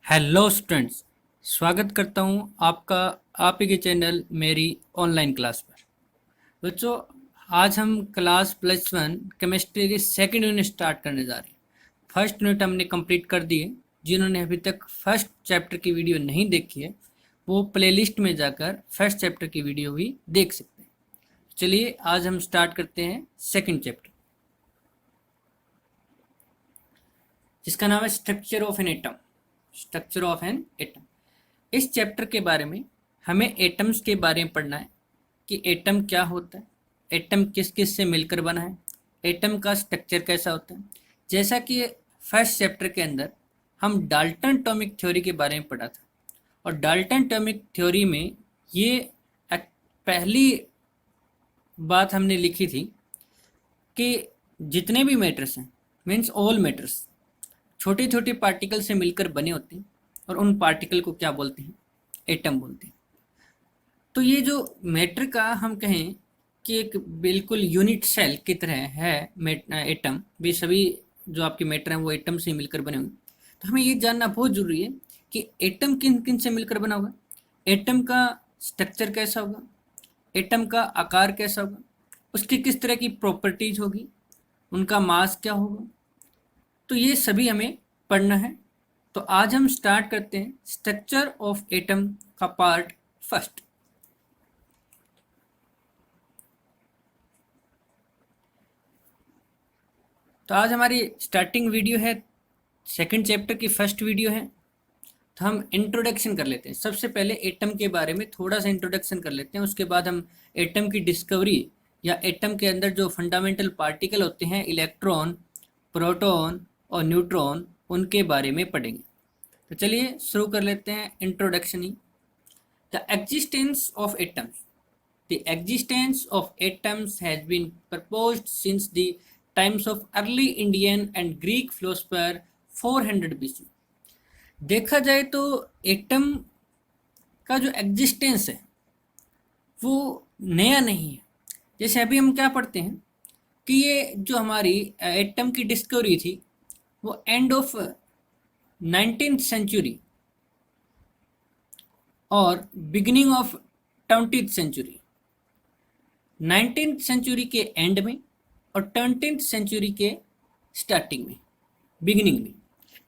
Hello students, स्वागत करता हूं आपका आप ही के चैनल मेरी ऑनलाइन क्लास पर। बच्चों, आज हम क्लास +1 केमिस्ट्री की सेकंड यूनिट स्टार्ट करने जा रहे हैं। फर्स्ट यूनिट हमने कंप्लीट कर दी है। जिन्होंने अभी तक फर्स्ट चैप्टर की वीडियो नहीं देखी है वो प्लेलिस्ट में जाकर फर्स्ट चैप्टर की वीडियो भी देख सकते हैं। चलिए आज हम स्टार्ट करते हैं सेकेंड चैप्टर, जिसका नाम है structure of an atom. Structure of an atom. इस चैप्टर के बारे में हमें एटम्स के बारे में पढ़ना है कि एटम क्या होता है, एटम किस किस से मिलकर बना है, एटम का स्ट्रक्चर कैसा होता है। जैसा कि फर्स्ट चैप्टर के अंदर हम डाल्टन एटॉमिक थ्योरी के बारे में पढ़ा था, और डाल्टन एटॉमिक थ्योरी में ये पहली बात हमने लिखी थी कि जितने भी मैटर्स हैं, मीन्स ऑल मैटर्स, छोटे छोटे पार्टिकल से मिलकर बने होते हैं, और उन पार्टिकल को क्या बोलते हैं? एटम बोलते हैं। तो ये जो मैटर का हम कहें कि एक बिल्कुल यूनिट सेल की तरह है एटम भी, सभी जो आपके मैटर हैं वो एटम से मिलकर बने हुए। तो हमें ये जानना बहुत जरूरी है कि एटम किन किन से मिलकर बना होगा, एटम का स्ट्रक्चर कैसा होगा, एटम का आकार कैसा होगा, उसकी किस तरह की प्रॉपर्टीज होगी, उनका मास क्या होगा। तो ये सभी हमें पढ़ना है। तो आज हम स्टार्ट करते हैं स्ट्रक्चर ऑफ एटम का पार्ट फर्स्ट। तो आज हमारी स्टार्टिंग वीडियो है, सेकंड चैप्टर की फर्स्ट वीडियो है। तो हम इंट्रोडक्शन कर लेते हैं। सबसे पहले एटम के बारे में थोड़ा सा इंट्रोडक्शन कर लेते हैं, उसके बाद हम एटम की डिस्कवरी या एटम के अंदर जो फंडामेंटल पार्टिकल होते हैं, इलेक्ट्रॉन, प्रोटॉन और न्यूट्रॉन, उनके बारे में पढ़ेंगे। तो चलिए शुरू कर लेते हैं introduction he. The existence of atoms. The existence of atoms has been proposed since the times of early Indian and Greek philosopher 400 BC। देखा जाए तो एटम का जो एग्जिस्टेंस है वो नया नहीं है। जैसे अभी हम क्या पढ़ते हैं कि ये जो हमारी एटम की डिस्कवरी थी वो एंड ऑफ 19th सेंचुरी और beginning of 20th century, 19th century के एंड में और 20th सेंचुरी के स्टार्टिंग में, बिगिनिंग में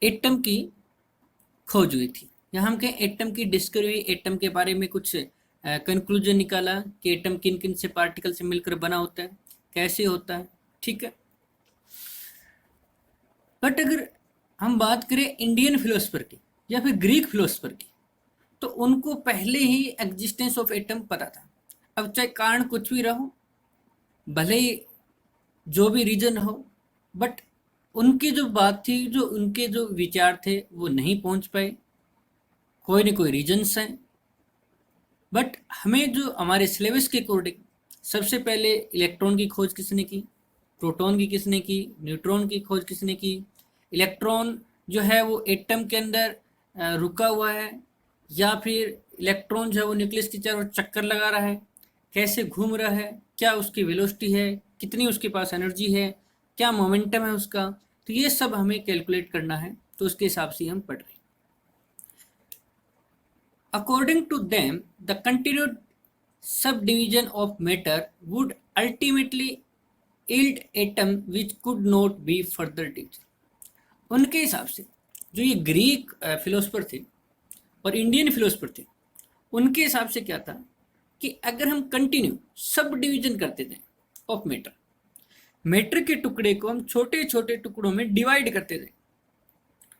एटम की खोज हुई थी। यहाँ हम कहें एटम की डिस्कवरी, एटम के बारे में कुछ कंक्लूजन निकाला कि एटम किन किन से पार्टिकल से मिलकर बना होता है, कैसे होता है, ठीक है। बट अगर हम बात करें इंडियन फिलोसफर की या फिर ग्रीक फिलोसफर की, तो उनको पहले ही एग्जिस्टेंस ऑफ एटम पता था। अब चाहे कारण कुछ भी रहो, भले ही जो भी रीजन हो, बट उनकी जो बात थी, जो उनके जो विचार थे वो नहीं पहुंच पाए, कोई ना कोई रीजन्स हैं। बट हमें जो हमारे सिलेबस के अकॉर्डिंग सबसे पहले इलेक्ट्रॉन की खोज किसने की, प्रोटॉन की किसने की, न्यूट्रॉन की खोज किसने की, इलेक्ट्रॉन जो है वो एटम के अंदर रुका हुआ है या फिर इलेक्ट्रॉन जो है वो न्यूक्लियस की चारों चक्कर लगा रहा है, कैसे घूम रहा है, क्या उसकी वेलोसिटी है, कितनी उसके पास एनर्जी है, क्या मोमेंटम है उसका। तो ये सब हमें कैलकुलेट करना है, तो उसके हिसाब से हम पढ़ रहे हैं। According to them the continued subdivision of matter would ultimately yield atom which could not be further divided। उनके हिसाब से जो ये ग्रीक फिलोसफर थे और इंडियन फिलोसफर थे, उनके हिसाब से क्या था कि अगर हम कंटिन्यू सब डिवीजन करते थे ऑफ मैटर, मैटर के टुकड़े को हम छोटे छोटे टुकड़ों में डिवाइड करते थे,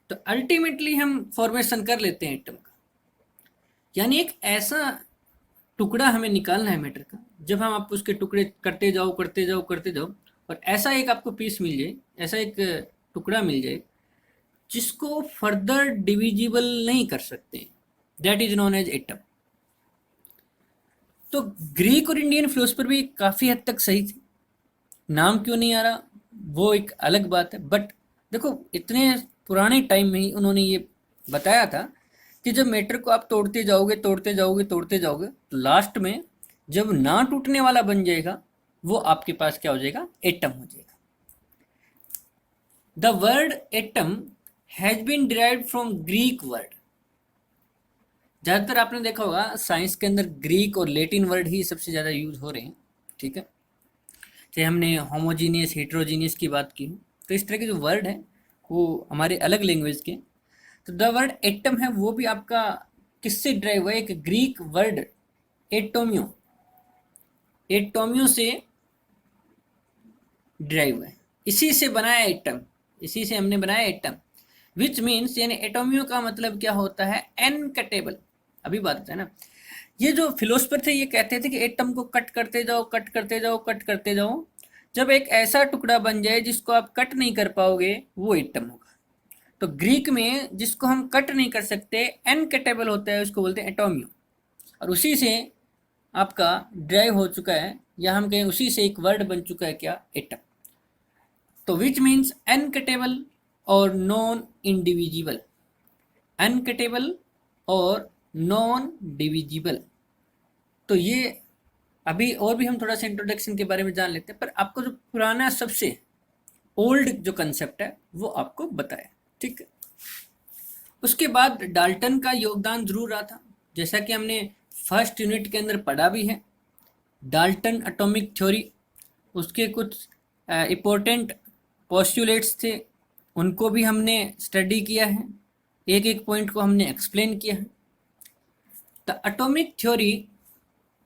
तो अल्टीमेटली हम फॉर्मेशन कर लेते हैं एटम का। यानी एक ऐसा टुकड़ा हमें निकालना है मैटर का, जब हम आप उसके टुकड़े करते जाओ करते जाओ करते जाओ, और ऐसा एक आपको पीस मिल जाए, ऐसा एक टुकड़ा मिल जाए जिसको फर्दर डिविजिबल नहीं कर सकते, that is known as atom. तो ग्रीक और इंडियन फिलोसफर भी काफ़ी हद तक सही थी। नाम क्यों नहीं आ रहा वो एक अलग बात है, बट देखो इतने पुराने टाइम में ही उन्होंने ये बताया था कि जब मैटर को आप तोड़ते जाओगे तोड़ते जाओगे तोड़ते जाओगे, तो लास्ट में जब ना टूटने वाला बन जाएगा वो आपके पास क्या हो जाएगा, एटम हो जाएगा। The word atom has been derived from Greek word. ज़्यादातर आपने देखा होगा साइंस के अंदर ग्रीक और लैटिन वर्ड ही सबसे ज़्यादा यूज हो रहे हैं, ठीक है। चाहे हमने होमोजीनियस हेट्रोजीनियस की बात की हो, तो इस तरह के जो वर्ड है वो हमारे अलग लैंग्वेज के। तो द वर्ड एटम है वो भी आपका किससे ड्राइव हुआ है? एक ग्रीक वर्ड एटोमियो, एटोमियो से ड्राइव है, इसी से बनाया एटम, इसी से हमने बनाया एटम। विच मीन्स यानी एटोमियो का मतलब क्या होता है? अनकटेबल। अभी बात होता है ना, ये जो फिलोसफर थे ये कहते थे कि एटम को कट करते जाओ, कट करते जाओ, कट करते जाओ, जब एक ऐसा टुकड़ा बन जाए जिसको आप कट नहीं कर पाओगे वो एटम होगा। तो ग्रीक में जिसको हम कट नहीं कर सकते, अनकटेबल होता है, उसको बोलते हैं एटोमियो। और उसी से आपका ड्राइव हो चुका है, या हम कहें उसी से एक वर्ड बन चुका है क्या? एटम। तो विच मीन्स अनकटेबल और नॉन इंडिविजिबल, अनकटेबल और नॉन डिविजिबल। तो ये अभी और भी हम थोड़ा सा इंट्रोडक्शन के बारे में जान लेते हैं, पर आपको जो पुराना सबसे ओल्ड जो कंसेप्ट है वो आपको बताया, ठीक है। उसके बाद डाल्टन का योगदान जरूर रहा था, जैसा कि हमने फर्स्ट यूनिट के अंदर पढ़ा भी है। डाल्टन एटॉमिक थ्योरी, उसके कुछ इम्पोर्टेंट पोस्टुलेट्स थे, उनको भी हमने स्टडी किया है, एक एक पॉइंट को हमने एक्सप्लेन किया है। The atomic theory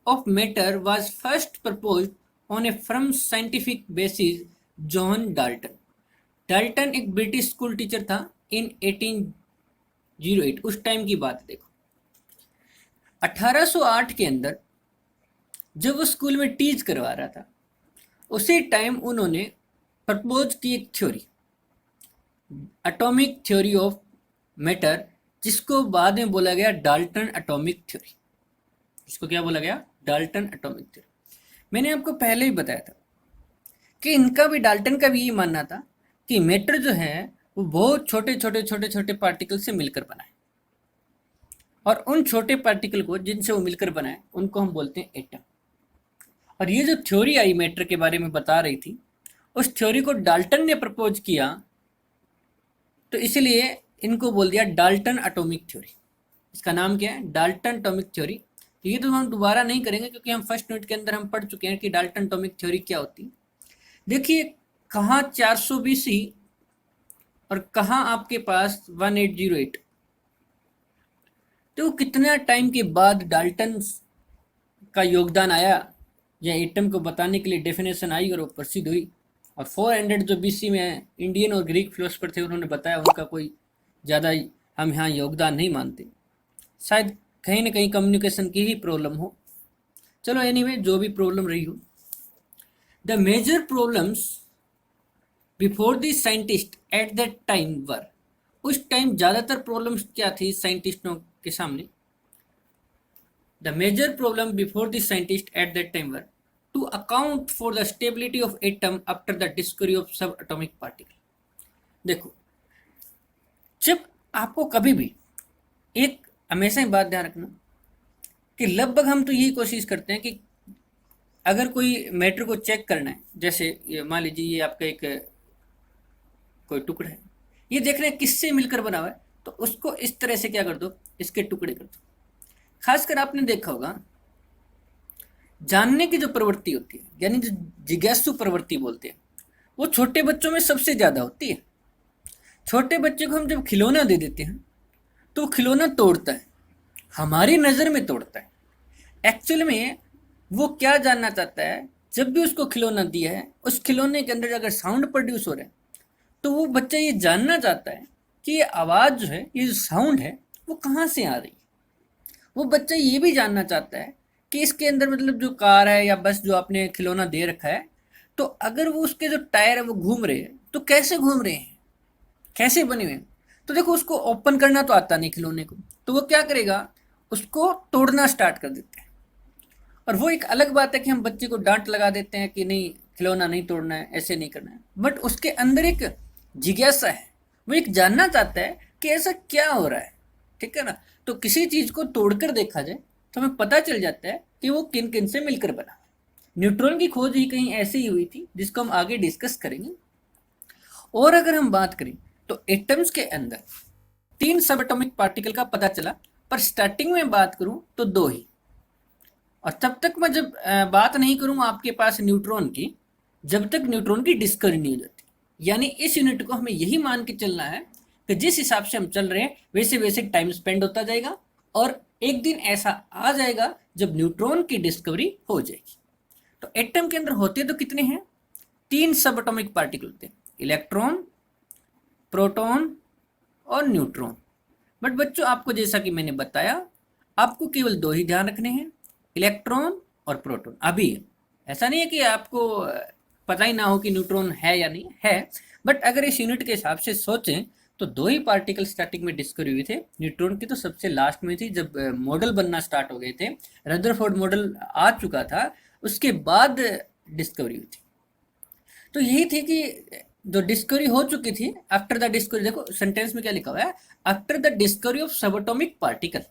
of matter was first proposed on a firm scientific basis John Dalton. Dalton एक ब्रिटिश स्कूल टीचर था इन 1808, उस टाइम की बात देखो। 1808 के अंदर जब वो स्कूल में टीच करवा रहा था, उसी टाइम उन्होंने प्रपोज की एक theory, atomic theory of matter, जिसको बाद में बोला गया डाल्टन एटॉमिक थ्योरी। इसको क्या बोला गया? Dalton atomic theory. मैंने आपको पहले ही बताया था कि इनका भी, डाल्टन का भी यही मानना था कि मैटर जो है वो बहुत छोटे छोटे छोटे छोटे पार्टिकल से मिलकर बना है, और उन छोटे पार्टिकल को जिनसे वो मिलकर बना है उनको हम बोलते हैं एटम। और ये जो थ्योरी आई मैटर के बारे में बता रही थी, उस थ्योरी को डाल्टन ने प्रपोज किया, तो इसलिए इनको बोल दिया डाल्टन एटॉमिक थ्योरी। इसका नाम क्या है? Dalton atomic theory. ये तो हम दोबारा नहीं करेंगे क्योंकि हम फर्स्ट यूनिट के अंदर हम पढ़ चुके हैं कि डाल्टन एटॉमिक थ्योरी क्या होती है। देखिए कहाँ 400 BC और कहाँ आपके पास 1808, तो कितना टाइम के बाद डाल्टन का योगदान आया या एटम को बताने के लिए डेफिनेशन आई और वो प्रसिद्ध हुई। और 400 जो BC में इंडियन और ग्रीक फिलोसफर थे उन्होंने बताया, उनका कोई ज़्यादा हम यहाँ योगदान नहीं मानते, शायद कहीं ना कहीं कम्युनिकेशन की ही प्रॉब्लम हो। चलो एनीवे, जो भी प्रॉब्लम रही हो, the major problems before the scientist at that time were, उस टाइम ज़्यादातर प्रॉब्लम्स क्या थी साइंटिस्टों के सामने? The major problem before the scientist at that time were to account for the stability of atom after the discovery of subatomic particle. देखो, जब आपको कभी भी एक, हमेशा ही बात ध्यान रखना कि लगभग हम तो यही कोशिश करते हैं कि अगर कोई मैटर को चेक करना है, जैसे मान लीजिए ये आपका एक कोई टुकड़ा है, ये देख रहे हैं किससे मिलकर बना हुआ है, तो उसको इस तरह से क्या कर दो, इसके टुकड़े कर दो। खासकर आपने देखा होगा जानने की जो प्रवृत्ति होती है, यानी जो जिज्ञासु प्रवृत्ति बोलते हैं, वो छोटे बच्चों में सबसे ज़्यादा होती है। छोटे बच्चे को हम जब खिलौना दे देते हैं तो वो खिलौना तोड़ता है, हमारी नज़र में तोड़ता है। एक्चुअल में वो क्या जानना चाहता है? जब भी उसको खिलौना दिया है, उस खिलौने के अंदर अगर साउंड प्रोड्यूस हो रहा है, तो वो बच्चा ये जानना चाहता है कि ये आवाज़ जो है, ये जो साउंड है, वो कहाँ से आ रही है। वो बच्चा ये भी जानना चाहता है कि इसके अंदर मतलब जो कार है या बस जो आपने खिलौना दे रखा है, तो अगर वो उसके जो टायर है वो घूम रहे हैं, तो कैसे घूम रहे हैं, कैसे बने हुए हैं। तो देखो, उसको ओपन करना तो आता नहीं खिलौने को, तो वो क्या करेगा, उसको तोड़ना स्टार्ट कर देते हैं। और वो एक अलग बात है कि हम बच्चे को डांट लगा देते हैं कि नहीं खिलौना नहीं तोड़ना है, ऐसे नहीं करना है, बट उसके अंदर एक जिज्ञासा है, वो एक जानना चाहता है कि ऐसा क्या हो रहा है, ठीक है ना। तो किसी चीज़ को तोड़कर देखा जाए तो हमें पता चल जाता है कि वो किन किन से मिलकर बना। न्यूट्रॉन की खोज ही कहीं ऐसे ही हुई थी, जिसको हम आगे डिस्कस करेंगे। और अगर हम बात करें तो एटम्स के अंदर 3 सब एटॉमिक पार्टिकल का पता चला, पर स्टार्टिंग में बात करूं तो दो ही। और तब तक मैं जब बात नहीं करूंगा आपके पास न्यूट्रॉन की, जब तक न्यूट्रॉन की डिस्कवरी नहीं हो जाती। यानी इस यूनिट को हमें यही मान के चलना है कि जिस हिसाब से हम चल रहे हैं वैसे वैसे टाइम स्पेंड होता जाएगा, और एक दिन ऐसा आ जाएगा जब न्यूट्रॉन की डिस्कवरी हो जाएगी। तो एटम के अंदर होते तो कितने हैं? 3 सब एटॉमिक पार्टिकल होते हैं, इलेक्ट्रॉन, प्रोटॉन और न्यूट्रॉन। बट बच्चों आपको जैसा कि मैंने बताया, आपको केवल दो ही ध्यान रखने हैं, इलेक्ट्रॉन और प्रोटॉन। अभी ऐसा नहीं है कि आपको पता ही ना हो कि न्यूट्रॉन है या नहीं है, बट अगर इस यूनिट के हिसाब से सोचें तो दो ही पार्टिकल स्टार्टिंग में डिस्कवर हुए थे। न्यूट्रॉन की तो सबसे लास्ट में थी, जब मॉडल बनना स्टार्ट हो गए थे, रदरफोर्ड मॉडल आ चुका था, उसके बाद डिस्कवरी हुई थी। तो यही थी कि जो डिस्कवरी हो चुकी थी, आफ्टर द डिस्कवरी, देखो सेंटेंस में क्या लिखा हुआ है, after the discovery of subatomic particle.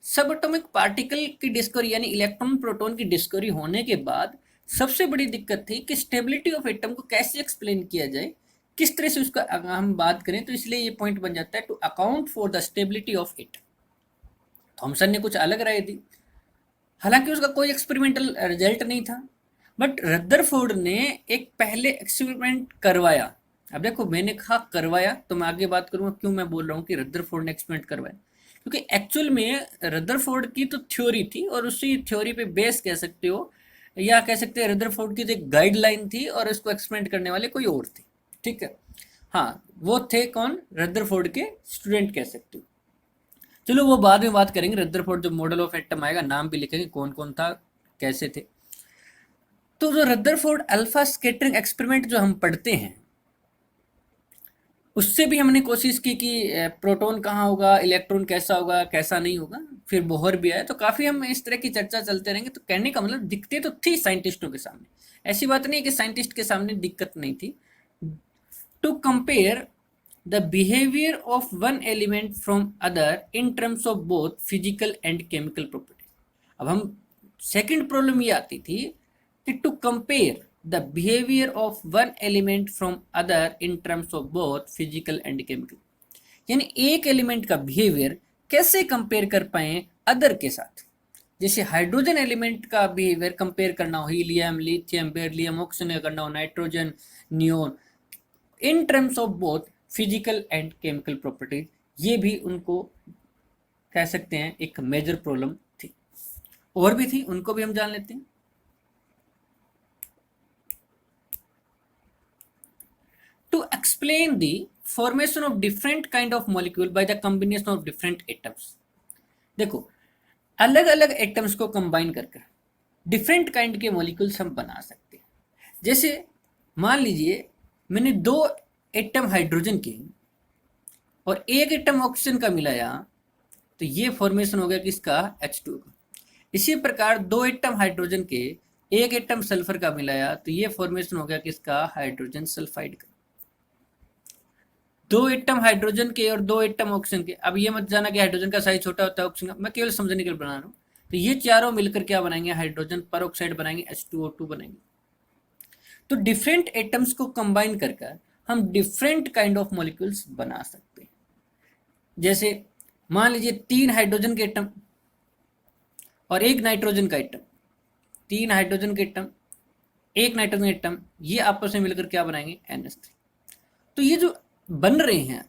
Subatomic particle की डिस्कवरी यानी इलेक्ट्रॉन प्रोटॉन की डिस्कवरी होने के बाद सबसे बड़ी दिक्कत थी कि स्टेबिलिटी ऑफ एटम को कैसे एक्सप्लेन किया जाए, किस तरह से उसका हम बात करें। तो इसलिए ये पॉइंट बन जाता है to account for the stability of atom. Thomson ने कुछ अलग राय दी, हालांकि उसका कोई एक्सपेरिमेंटल रिजल्ट नहीं था, बट रदरफोर्ड ने एक पहले एक्सपेरिमेंट करवाया। अब देखो मैंने कहा करवाया, तो मैं आगे बात करूंगा क्यों मैं बोल रहा हूँ कि रदरफोर्ड ने एक्सपेरिमेंट करवाया, क्योंकि एक्चुअल में रदरफोर्ड की तो थ्योरी थी और उसी थ्योरी पे बेस कह सकते हो, या कह सकते हैं रदरफोर्ड की तो एक गाइडलाइन थी और इसको एक्सपेरिमेंट करने वाले कोई और थे। ठीक है, हाँ वो थे कौन? रदरफोर्ड के स्टूडेंट कह सकते हो। चलो वो बाद में बात करेंगे, रदरफोर्ड जब मॉडल ऑफ एटम आएगा नाम भी लिखेंगे कौन कौन था, कैसे थे। तो जो रदरफोर्ड अल्फा स्कैटरिंग एक्सपेरिमेंट जो हम पढ़ते हैं, उससे भी हमने कोशिश की कि प्रोटॉन कहाँ होगा, इलेक्ट्रॉन कैसा होगा, कैसा नहीं होगा। फिर बोहर भी आया, तो काफ़ी हम इस तरह की चर्चा चलते रहेंगे। तो कहने का मतलब दिक्कतें तो थी साइंटिस्टों के सामने, ऐसी बात नहीं है कि साइंटिस्ट के सामने दिक्कत नहीं थी। To compare the behaviour of one element from other in terms of both physical and chemical properties. अब हम सेकंड प्रॉब्लम ये आती थी कि to compare the behavior of one element from other in terms of both physical and chemical। यानी एक element का behaviour कैसे कंपेयर कर पाए अदर के साथ। जैसे हाइड्रोजन एलिमेंट का बिहेवियर कंपेयर करना हो हीलियम, लिथियम, बेरिलियम, ऑक्सीजन करना हो nitrogen, neon, in terms of both physical and chemical properties, ये भी उनको कह सकते हैं एक मेजर प्रॉब्लम थी। और भी थी, उनको भी हम जान लेते हैं। To explain the formation of different kind of molecule by the combination of different atoms। देखो अलग अलग एटम्स को कंबाइन कर डिफरेंट काइंड के मॉलिक्यूल्स हम बना सकते हैं। जैसे मान लीजिए मैंने दो एटम हाइड्रोजन के और एक एटम ऑक्सीजन का मिलाया, तो ये फॉर्मेशन हो गया किसका? H2 का। इसी प्रकार दो एटम हाइड्रोजन के एक एटम सल्फर का मिलाया, तो ये फॉर्मेशन हो गया किसका? हाइड्रोजन सल्फाइड का। दो एटम हाइड्रोजन के और दो एटम ऑक्सीजन के, अब ये मत जाना कि हाइड्रोजन का साइज छोटा होता है ऑक्सीजन का, मैं केवल समझने के लिए बना रहा हूँ। तो ये चारों मिलकर क्या बनाएंगे? हाइड्रोजन पर ऑक्साइड बनाएंगे, H2O2 बनाएंगे। तो डिफरेंट एटम्स को कंबाइन कर हम डिफरेंट काइंड ऑफ मॉलिक्यूल्स बना सकते हैं। जैसे मान लीजिए 3 हाइड्रोजन के एटम और एक नाइट्रोजन का एटम, 3 हाइड्रोजन के एटम, एक नाइट्रोजन एटम, ये आपस में मिलकर क्या बनाएंगे? NH3। तो ये जो बन रहे हैं,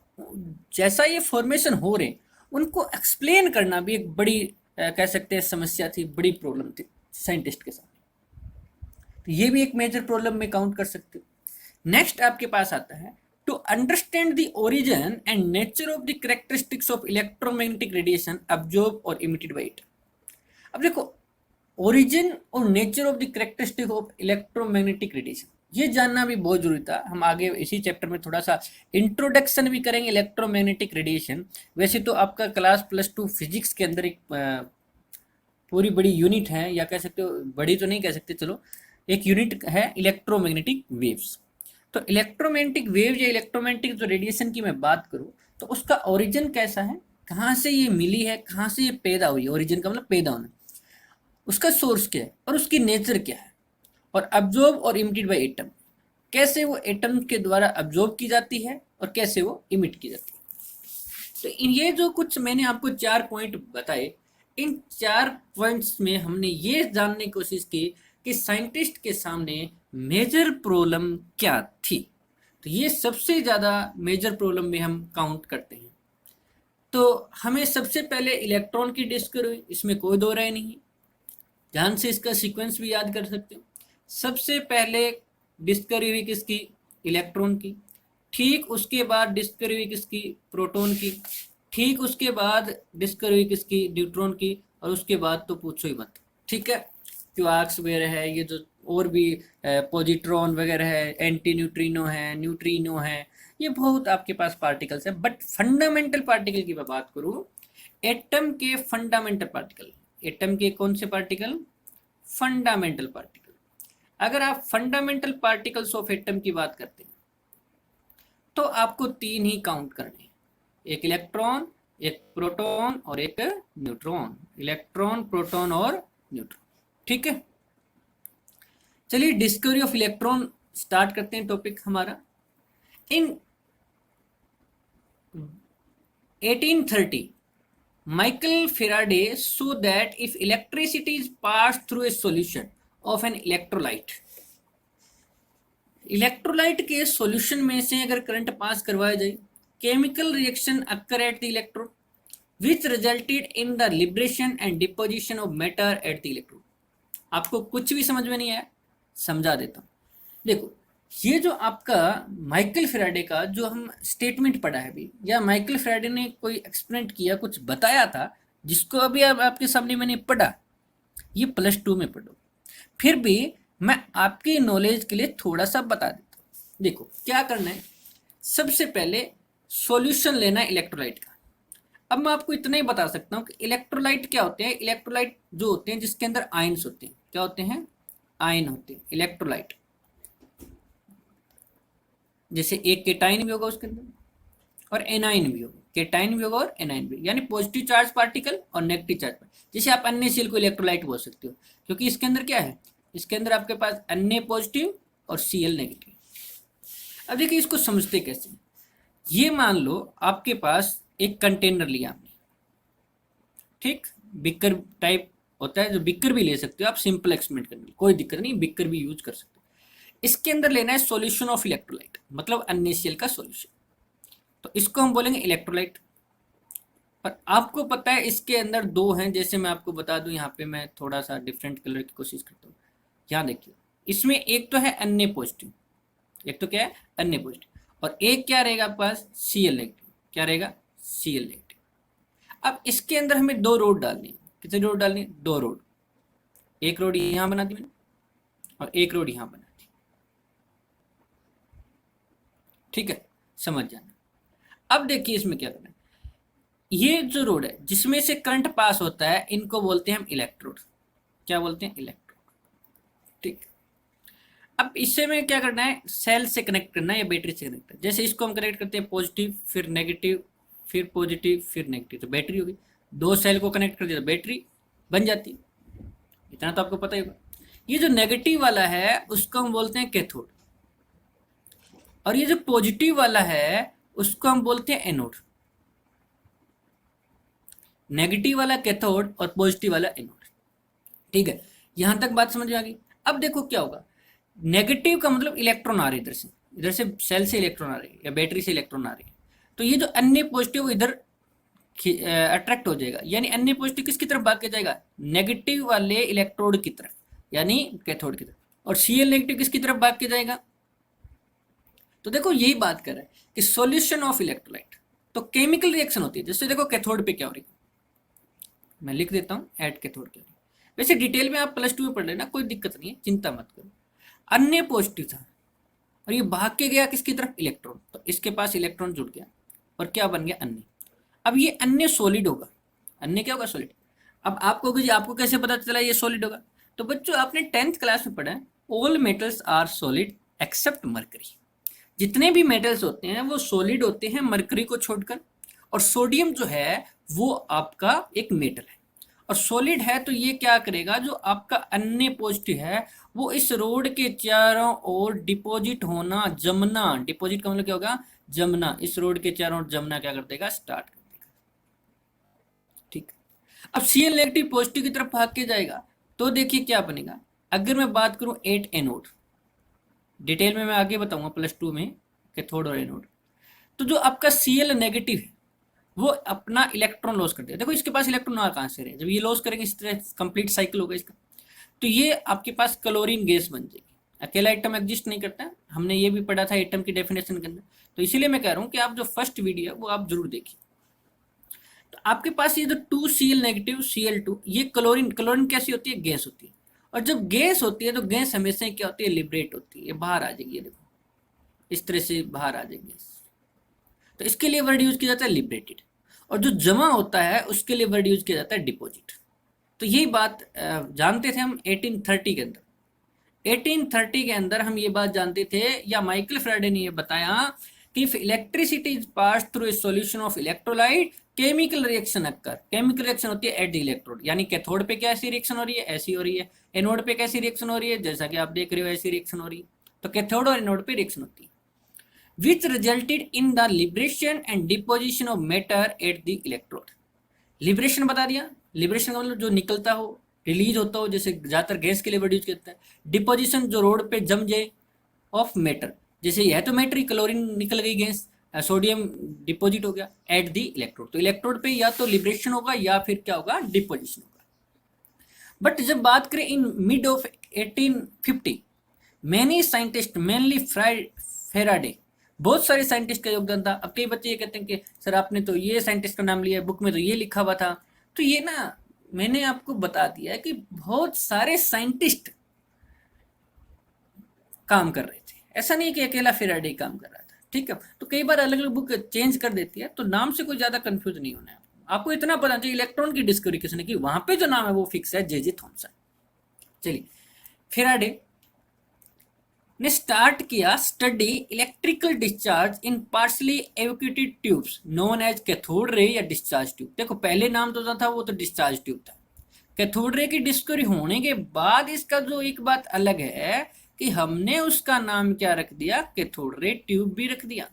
जैसा ये फॉर्मेशन हो रहे हैं, उनको एक्सप्लेन करना भी एक बड़ी कह सकते हैं समस्या थी, बड़ी प्रॉब्लम थी साइंटिस्ट के साथ। तो ये भी एक मेजर प्रॉब्लम में काउंट कर सकते हो। नेक्स्ट आपके पास आता है to understand the origin and nature of the characteristics of electromagnetic radiation absorb और इमिटेड बाय इट। अब देखो ओरिजिन और nature of the characteristic of electromagnetic radiation, ये जानना भी बहुत जरूरी था। हम आगे इसी चैप्टर में थोड़ा सा इंट्रोडक्शन भी करेंगे इलेक्ट्रोमैग्नेटिक रेडिएशन। वैसे तो आपका क्लास +2 फिजिक्स के अंदर एक पूरी बड़ी यूनिट है, या कह सकते हो बड़ी तो नहीं कह सकते, चलो एक यूनिट है इलेक्ट्रोमैग्नेटिक वेव्स। तो इलेक्ट्रोमैग्नेटिक वेव या इलेक्ट्रोमैग्नेटिक जो रेडिएशन की मैं बात करूँ, तो उसका ओरिजिन कैसा है, कहाँ से ये मिली है, कहाँ से ये पैदा हुई है। ओरिजिन का मतलब पैदा होना, उसका सोर्स क्या है और उसकी नेचर क्या है, और अब्जॉर्ब और इमिटेड बाय एटम, कैसे वो एटम के द्वारा अब्जॉर्ब की जाती है और कैसे वो इमिट की जाती है। तो ये जो कुछ मैंने आपको 4 पॉइंट बताए, इन 4 पॉइंट्स में हमने ये जानने की कोशिश की कि साइंटिस्ट के सामने मेजर प्रॉब्लम क्या थी। तो ये सबसे ज़्यादा मेजर प्रॉब्लम में हम काउंट करते हैं। तो हमें सबसे पहले इलेक्ट्रॉन की डिस्कवरी हुई, इसमें कोई दो राय नहीं है। ध्यान से इसका सीक्वेंस भी याद कर सकते हो। सबसे पहले डिस्कवरी हुई किसकी? इलेक्ट्रॉन की। ठीक उसके बाद डिस्कवरी हुई किसकी? प्रोटॉन की। ठीक उसके बाद डिस्कवरी हुई किसकी? न्यूट्रॉन की। और उसके बाद तो पूछो ही मत। ठीक है, क्वार्क्स वगैरह है, ये जो और भी पॉजिट्रॉन वगैरह है, एंटी न्यूट्रिनो है, न्यूट्रिनो है, ये बहुत आपके पास पार्टिकल्स है। बट फंडामेंटल पार्टिकल की मैं बात करूं, एटम के फंडामेंटल पार्टिकल, एटम के कौन से पार्टिकल? Fundamental particle. अगर आप फंडामेंटल पार्टिकल्स ऑफ एटम की बात करते हैं तो आपको 3 ही काउंट करने हैं, एक इलेक्ट्रॉन, एक प्रोटॉन और एक न्यूट्रॉन। इलेक्ट्रॉन, प्रोटॉन और न्यूट्रॉन। ठीक है, चलिए डिस्कवरी ऑफ इलेक्ट्रॉन स्टार्ट करते हैं टॉपिक हमारा। इन 1830 Michael Faraday showed that if electricity is passed through a solution of an electrolyte, electrolyte के सॉल्यूशन में से अगर करंट पास करवाया जाए, chemical reaction occur at the electrode which resulted in the liberation and deposition of matter at the electrode. आपको कुछ भी समझ में नहीं आया, समझा देता हूँ। देखो, ये जो आपका माइकल फेराडे का जो हम स्टेटमेंट पढ़ा है अभी, या माइकल फेराडे ने कोई एक्सपेरिमेंट किया, कुछ बताया था, जिसको अभी अब आपके सामने मैंने पढ़ा, ये +2 में पढ़ो। फिर भी मैं आपकी नॉलेज के लिए थोड़ा सा बता देता हूँ। देखो क्या करना है, सबसे पहले सॉल्यूशन लेना है इलेक्ट्रोलाइट का। अब मैं आपको इतना ही बता सकता हूँ कि इलेक्ट्रोलाइट क्या होते हैं। इलेक्ट्रोलाइट जो होते हैं जिसके अंदर आयन्स होते हैं, क्या होते हैं? आयन होते हैं इलेक्ट्रोलाइट। जैसे एक केटाइन भी होगा उसके अंदर और एनाइन भी होगा, केटाइन भी होगा और एनाइन भी, यानी पॉजिटिव चार्ज पार्टिकल और नेगेटिव चार्ज पार्टिकल। जैसे आप NaCl को इलेक्ट्रोलाइट बोल सकते हो, क्योंकि इसके अंदर क्या है, इसके अंदर आपके पास Na पॉजिटिव और Cl नेगेटिव। अब देखिए इसको समझते कैसे। ये मान लो आपके पास एक कंटेनर लिया आपने, ठीक, बिकर टाइप होता है, जो बिकर भी ले सकते हो आप, सिंपल एक्सपेरिमेंट करने में कोई दिक्कत नहीं, बिकर भी यूज कर सकते हो। इसके अंदर लेना है सॉल्यूशन ऑफ इलेक्ट्रोलाइट, मतलब NaCl का सॉल्यूशन, तो इसको हम बोलेंगे इलेक्ट्रोलाइट। पर आपको पता है इसके अंदर 2 हैं, जैसे मैं आपको बता दूं, यहाँ पे मैं थोड़ा सा डिफरेंट कलर की कोशिश करता हूँ। यहाँ देखिए, इसमें एक तो है Na पॉजिटिव, एक तो क्या है Na पॉजिटिव, और एक क्या रहेगा आपके पास? Cl negative. क्या रहेगा? Cl negative. अब इसके अंदर हमें 2 रोड डालनी है। कितने रोड डालनी है? 2 रोड। एक रोड यहाँ बना दी मैंने और एक रोड यहाँ बना दी। ठीक है, समझ जाना। अब देखिए इसमें क्या करना है, ये जो रोड है जिसमें से करंट पास होता है, इनको बोलते हैं हम इलेक्ट्रोड। क्या बोलते हैं? इलेक्ट्रोड। ठीक, अब इससे में क्या करना है, सेल से कनेक्ट करना है या बैटरी से कनेक्ट करना है। जैसे इसको हम कनेक्ट करते हैं पॉजिटिव, फिर नेगेटिव, फिर पॉजिटिव, फिर नेगेटिव, तो बैटरी होगी। 2 सेल को कनेक्ट कर दिया तो बैटरी बन जाती है, इतना तो आपको पता ही होगा। ये जो नेगेटिव वाला है उसको हम बोलते हैं कैथोड, और ये जो पॉजिटिव वाला है उसको हम बोलते हैं एनोड। नेगेटिव वाला कैथोड और पॉजिटिव वाला एनोड। ठीक है, यहां तक बात समझ में आ गई। अब देखो क्या होगा, नेगेटिव का मतलब इलेक्ट्रॉन आ रहे इधर से सेल से इलेक्ट्रॉन आ रहे हैं या बैटरी से इलेक्ट्रॉन आ रहे हैं, तो ये जो अन्य पॉजिटिव इधर अट्रैक्ट हो जाएगा, यानी अन्य पॉजिटिव किसकी तरफ भाग के जाएगा? नेगेटिव वाले इलेक्ट्रोड की तरफ, यानी कैथोड की तरफ। और Cl नेगेटिव किसकी तरफ भाग के जाएगा? तो देखो यही बात कर रहा है कि सॉल्यूशन ऑफ इलेक्ट्रोलाइट, तो केमिकल रिएक्शन होती है। जैसे देखो कैथोड पे क्या हो रही है, मैं लिख देता हूँ, एट कैथोड क्या हो रही है। वैसे डिटेल में आप +2 में पढ़ लेना, कोई दिक्कत नहीं है, चिंता मत करो। अन्य पॉजिटिव था और ये भाग के गया किसकी तरफ? इलेक्ट्रॉन, तो इसके पास इलेक्ट्रॉन जुड़ गया और क्या बन गया? अन्य। अब ये अन्य सॉलिड होगा। अन्य क्या होगा? सॉलिड। अब आपको आपको कैसे पता चला ये सॉलिड होगा? तो बच्चों आपने 10th क्लास में पढ़ा है, all metals are solid except mercury. जितने भी मेटल्स होते हैं वो सॉलिड होते हैं मरकरी को छोड़कर, और सोडियम जो है वो आपका एक मेटल है और सॉलिड है। तो ये क्या करेगा, जो आपका अन्य पॉजिटिव है वो इस रोड के चारों ओर डिपॉजिट होना, जमना। डिपॉजिट का मतलब क्या होगा? जमना। इस रोड के चारों ओर जमना क्या कर देगा? स्टार्ट कर देगा। अब Cl नेगेटिव पॉजिटिव की तरफ भाग के जाएगा तो देखिए क्या बनेगा। अगर मैं बात करूं 8 एनोड, डिटेल में मैं आगे बताऊंगा +2 में कैथोड और एनोड, तो जो आपका Cl नेगेटिव है वो अपना इलेक्ट्रॉन लॉस कर दिया। देखो इसके पास इलेक्ट्रॉन आ कहां से रहे, जब ये लॉस करेंगे इस तरह कंप्लीट साइकिल होगा इसका, तो ये आपके पास क्लोरीन गैस बन जाएगी। अकेला एटम एग्जिस्ट नहीं करता, हमने ये भी पढ़ा था एटम की डेफिनेशन के अंदर। तो इसीलिए मैं कह रहा हूँ कि आप जो फर्स्ट वीडियो है वो आप जरूर देखिए। तो आपके पास ये जो 2Cl नेगेटिव Cl2, ये क्लोरीन, क्लोरीन कैसी होती है, गैस होती है। और जब गैस होती है तो गैस हमेशा क्या होती है, लिबरेट होती है, ये बाहर आ जाएगी, ये देखो इस तरह से बाहर आ जाएगी। तो इसके लिए वर्ड यूज किया जाता है लिबरेटेड, और जो जमा होता है उसके लिए वर्ड यूज किया जाता है डिपॉजिट। तो यही बात जानते थे हम 1830 के अंदर। 1830 के अंदर हम ये बात जानते थे, या माइकल फैराडे ने ये बताया कि if electricity is pass through a solution of electrolyte, chemical reaction occur. Chemical reaction होती है एट द इलेक्ट्रोड, यानी कैथोड पे कैसी रिएक्शन हो रही है, ऐसी हो रही है। एनोड पे कैसी रिएक्शन हो रही है, जैसा कि आप देख रहे हो ऐसी रिएक्शन हो रही है। तो कैथोड और एनोड पे रिएक्शन होती है, which resulted in the liberation and deposition of matter at the electrode। Liberation बता दिया, लिबरेशन का मतलब जो निकलता हो, रिलीज होता हो, जैसे ज्यादातर गैस के लिए वर्ड यूज करता है। डिपोजिशन जो रोड पे जम जाए ऑफ मैटर, जैसे यह तो मैटर ही, क्लोरीन निकल गई गैस, सोडियम डिपॉजिट हो गया एट द इलेक्ट्रोड। तो इलेक्ट्रोड पे या तो लिबरेशन होगा या फिर क्या होगा, डिपोजिशन होगा। बट जब बात करें in mid of 1850, many scientist mainly Faraday, बहुत सारे साइंटिस्ट का योगदान था। अब कई बच्चे ये कहते हैं कि सर आपने तो ये साइंटिस्ट का नाम लिया है, बुक में तो ये लिखा हुआ था। तो ये ना मैंने आपको बता दिया है कि बहुत सारे साइंटिस्ट काम कर रहे थे, ऐसा नहीं कि अकेला फेराडे काम कर रहा था, ठीक है। तो कई बार अलग अलग बुक चेंज कर देती है, तो नाम से कोई ज्यादा कंफ्यूज नहीं होना है। आपको इतना पता चाहिए इलेक्ट्रॉन की डिस्कवरी किसने की, वहां पे जो नाम है वो फिक्स है, जे थॉमसन। चलिए, फेराडे ने स्टार्ट किया study electrical discharge in partially evacuated tubes known as cathode ray या डिस्चार्ज ट्यूब। देखो पहले नाम तो था वो तो डिस्चार्ज ट्यूब था। कैथोड रे की डिस्कवरी होने के बाद इसका जो एक बात अलग है कि हमने उसका नाम क्या रख दिया, कैथोड रे ट्यूब भी रख दिया,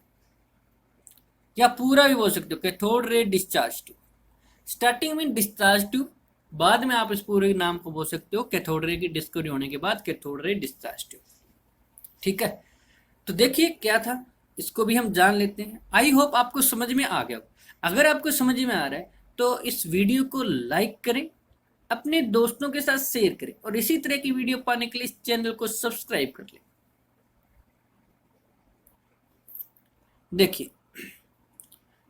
या पूरा भी बोल सकते हो cathode ray discharge tube. Starting में डिस्चार्ज ट्यूब, बाद में आप इस पूरे नाम को बोल सकते हो कैथोड रे की डिस्कवरी होने के बाद कैथोड रे डिस्चार्ज ट्यूब, ठीक है। तो देखिए क्या था, इसको भी हम जान लेते हैं। आई होप आपको समझ में आ गया। अगर आपको समझ में आ रहा है तो इस वीडियो को लाइक करें, अपने दोस्तों के साथ शेयर करें, और इसी तरह की वीडियो पाने के लिए इस चैनल को सब्सक्राइब कर लें। देखिए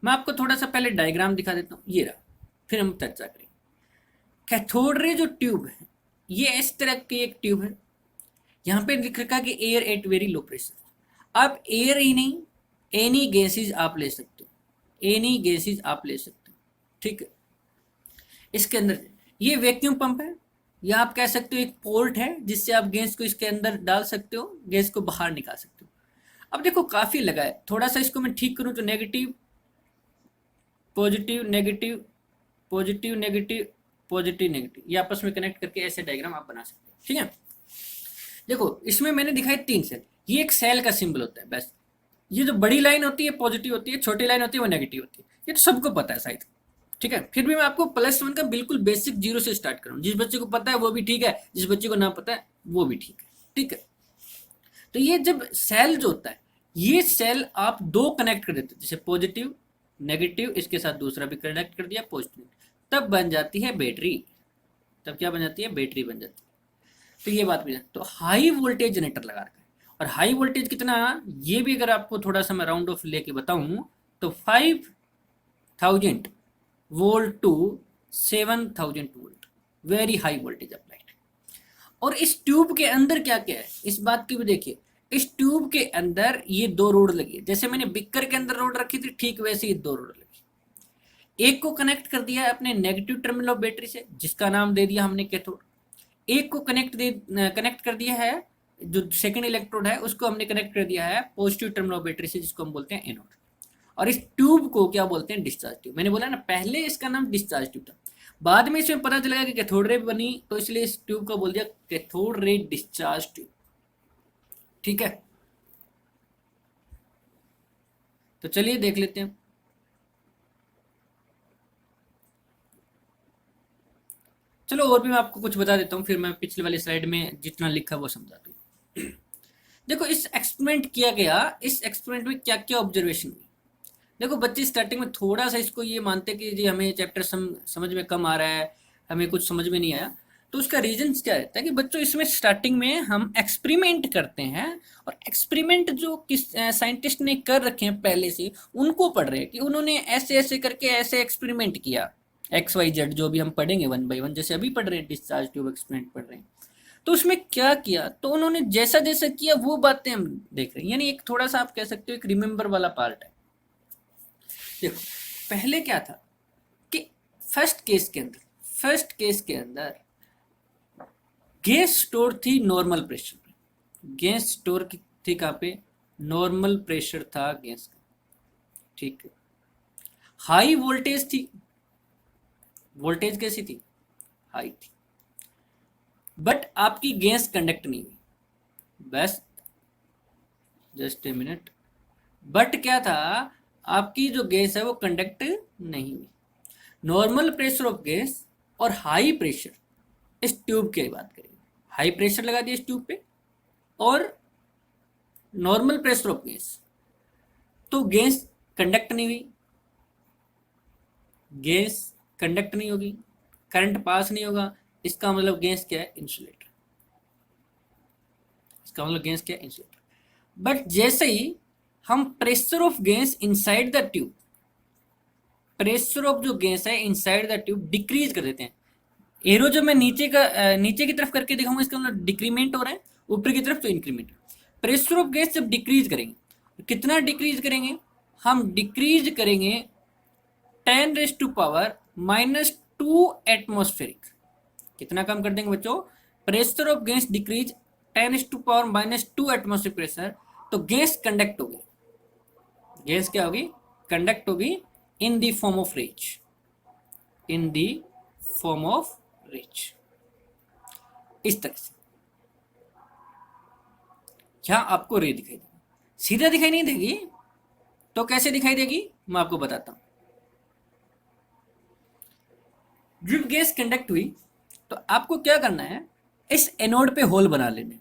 मैं आपको थोड़ा सा पहले डायग्राम दिखा देता हूँ, ये रहा, फिर हम चर्चा करेंगे। कैथोड रे जो ट्यूब है ये इस तरह की एक ट्यूब है, यहाँ पे लिख रखा है कि air at very low pressure. आप एयर ही नहीं, एनी गैसेज आप ले सकते हो, एनी गैसेज आप ले सकते हो, ठीक है। इसके अंदर ये वैक्यूम पंप है, या आप कह सकते हो एक पोर्ट है जिससे आप गैस को इसके अंदर डाल सकते हो, गैस को बाहर निकाल सकते हो। अब देखो काफी लगा है, थोड़ा सा इसको मैं ठीक करूं तो negative positive negative, positive negative, positive negative, ये आपस में कनेक्ट करके ऐसे डायग्राम आप बना सकते हो, ठीक है। देखो इसमें मैंने दिखाई 3 सेल, ये एक सेल का सिंबल होता है बस। ये जो बड़ी लाइन होती है पॉजिटिव होती है, छोटी लाइन होती है वो नेगेटिव होती है, ये तो सबको पता है शायद, ठीक है। फिर भी मैं आपको +1 का बिल्कुल बेसिक 0 से स्टार्ट करूँ, जिस बच्चे को पता है वो भी ठीक है, जिस बच्चे को ना पता है वो भी ठीक है, ठीक है। तो ये जब सेल जो होता है, ये सेल आप दो कनेक्ट कर देते हैं, जैसे पॉजिटिव नेगेटिव, इसके साथ दूसरा भी कनेक्ट कर दिया पॉजिटिव, तब बन जाती है बैटरी। तब क्या बन जाती है, बैटरी बन जाती है। तो ये बात भी है। तो हाई वोल्टेज जनरेटर लगा रखा है, और हाई वोल्टेज कितना, ये भी अगर आपको थोड़ा सा मैं राउंड ऑफ लेके बताऊं तो 5000 volt to 7000 volt, very high voltage applied. और इस ट्यूब के अंदर क्या क्या है, इस बात की भी देखिए। इस ट्यूब के अंदर ये 2 रोड लगी है, जैसे मैंने बिक्कर के अंदर रोड रखी थी, ठीक वैसे ही 2 रोड लगी। एक को कनेक्ट कर दिया है अपने नेगेटिव टर्मिनल ऑफ बैटरी से, जिसका नाम दे दिया हमने कैथोड। एक को कनेक्ट कर दिया है, जो सेकंड इलेक्ट्रोड है उसको हमने कनेक्ट कर दिया है पॉजिटिव टर्मिनल ऑफ बैटरी से, जिसको हम बोलते हैं एनोड। और इस ट्यूब को क्या बोलते हैं, डिस्चार्ज ट्यूब। मैंने बोला ना पहले इसका नाम डिस्चार्ज ट्यूब था, बाद में इसमें पता चला कि कैथोड रे बनी, तो इसलिए इस ट्यूब को बोल दिया कैथोड रे डिस्चार्ज ट्यूब, ठीक है। तो चलिए देख लेते हैं। चलो और भी मैं आपको कुछ बता देता हूँ, फिर मैं पिछले वाली स्लाइड में जितना लिखा वो समझा दूँ। देखो इस एक्सपेरिमेंट किया गया, इस एक्सपेरिमेंट में क्या क्या ऑब्जर्वेशन हुई। देखो बच्चे स्टार्टिंग में थोड़ा सा इसको ये मानते कि जी हमें चैप्टर समझ में कम आ रहा है, हमें कुछ समझ में नहीं आया। तो उसका रीजन क्या रहता है कि बच्चों इसमें स्टार्टिंग में हम एक्सपेरिमेंट करते हैं, और एक्सपेरिमेंट जो किस साइंटिस्ट ने कर रखे हैं पहले से उनको पढ़ रहे हैं कि उन्होंने ऐसे ऐसे करके ऐसे एक्सपेरिमेंट किया, एक्स वाई जेड जो भी हम पढ़ेंगे वन बाई वन, जैसे अभी पढ़ रहे हैं डिस्चार्ज ट्यूब एक्सपेरिमेंट पढ़ रहे हैं। तो उसमें क्या किया, तो उन्होंने जैसा जैसा किया वो बातें हम देख रहे हैं, यानी एक थोड़ा सा आप कह सकते हो एक रिमेंबर वाला पार्ट है। देखो पहले क्या था कि फर्स्ट केस के अंदर गैस स्टोर थी नॉर्मल प्रेशर पे, गैस स्टोर की थी कहाँ पे, नॉर्मल प्रेशर था गैस का, ठीक है। हाई वोल्टेज थी, वोल्टेज कैसी थी, हाई थी, बट आपकी गैस कंडक्ट नहीं हुई, बस जस्ट ए मिनट, बट क्या था, आपकी जो गैस है वो कंडक्ट नहीं हुई। नॉर्मल प्रेशर ऑफ गैस और हाई प्रेशर, इस ट्यूब की बात करेंगे, हाई प्रेशर लगा दिया इस ट्यूब पे और नॉर्मल प्रेशर ऑफ गैस, तो गैस कंडक्ट नहीं हुई, गैस कंडक्ट नहीं होगी, करंट पास नहीं होगा, इसका मतलब गैस क्या है, इंसुलेटर, इसका मतलब गैस क्या है, इंसुलेटर। बट जैसे ही हम pressure of gas inside the tube, pressure of जो गैस है इनसाइड द ट्यूब डिक्रीज कर देते हैं, एरो जो मैं नीचे की तरफ करके दिखाऊंगा इसका मतलब डिक्रीमेंट हो रहा है, ऊपर की तरफ तो इंक्रीमेंट। प्रेशर ऑफ गैस जब डिक्रीज करेंगे, कितना डिक्रीज करेंगे, हम डिक्रीज करेंगे 10⁻⁻² एटमॉस्फेरिक, कितना कम कर देंगे बच्चों, pressure of gas decrease 10⁻⁻² atmospheric pressure, तो गैस कंडक्ट होगी, गैस क्या होगी, कंडक्ट होगी in the form of rays, in the form of rays, इस तरह से। क्या आपको रे दिखाई देगी, सीधा दिखाई नहीं देगी, तो कैसे दिखाई देगी मैं आपको बताता हूं। जब गैस कंडक्ट हुई तो आपको क्या करना है, इस एनोड पे होल बना लेने,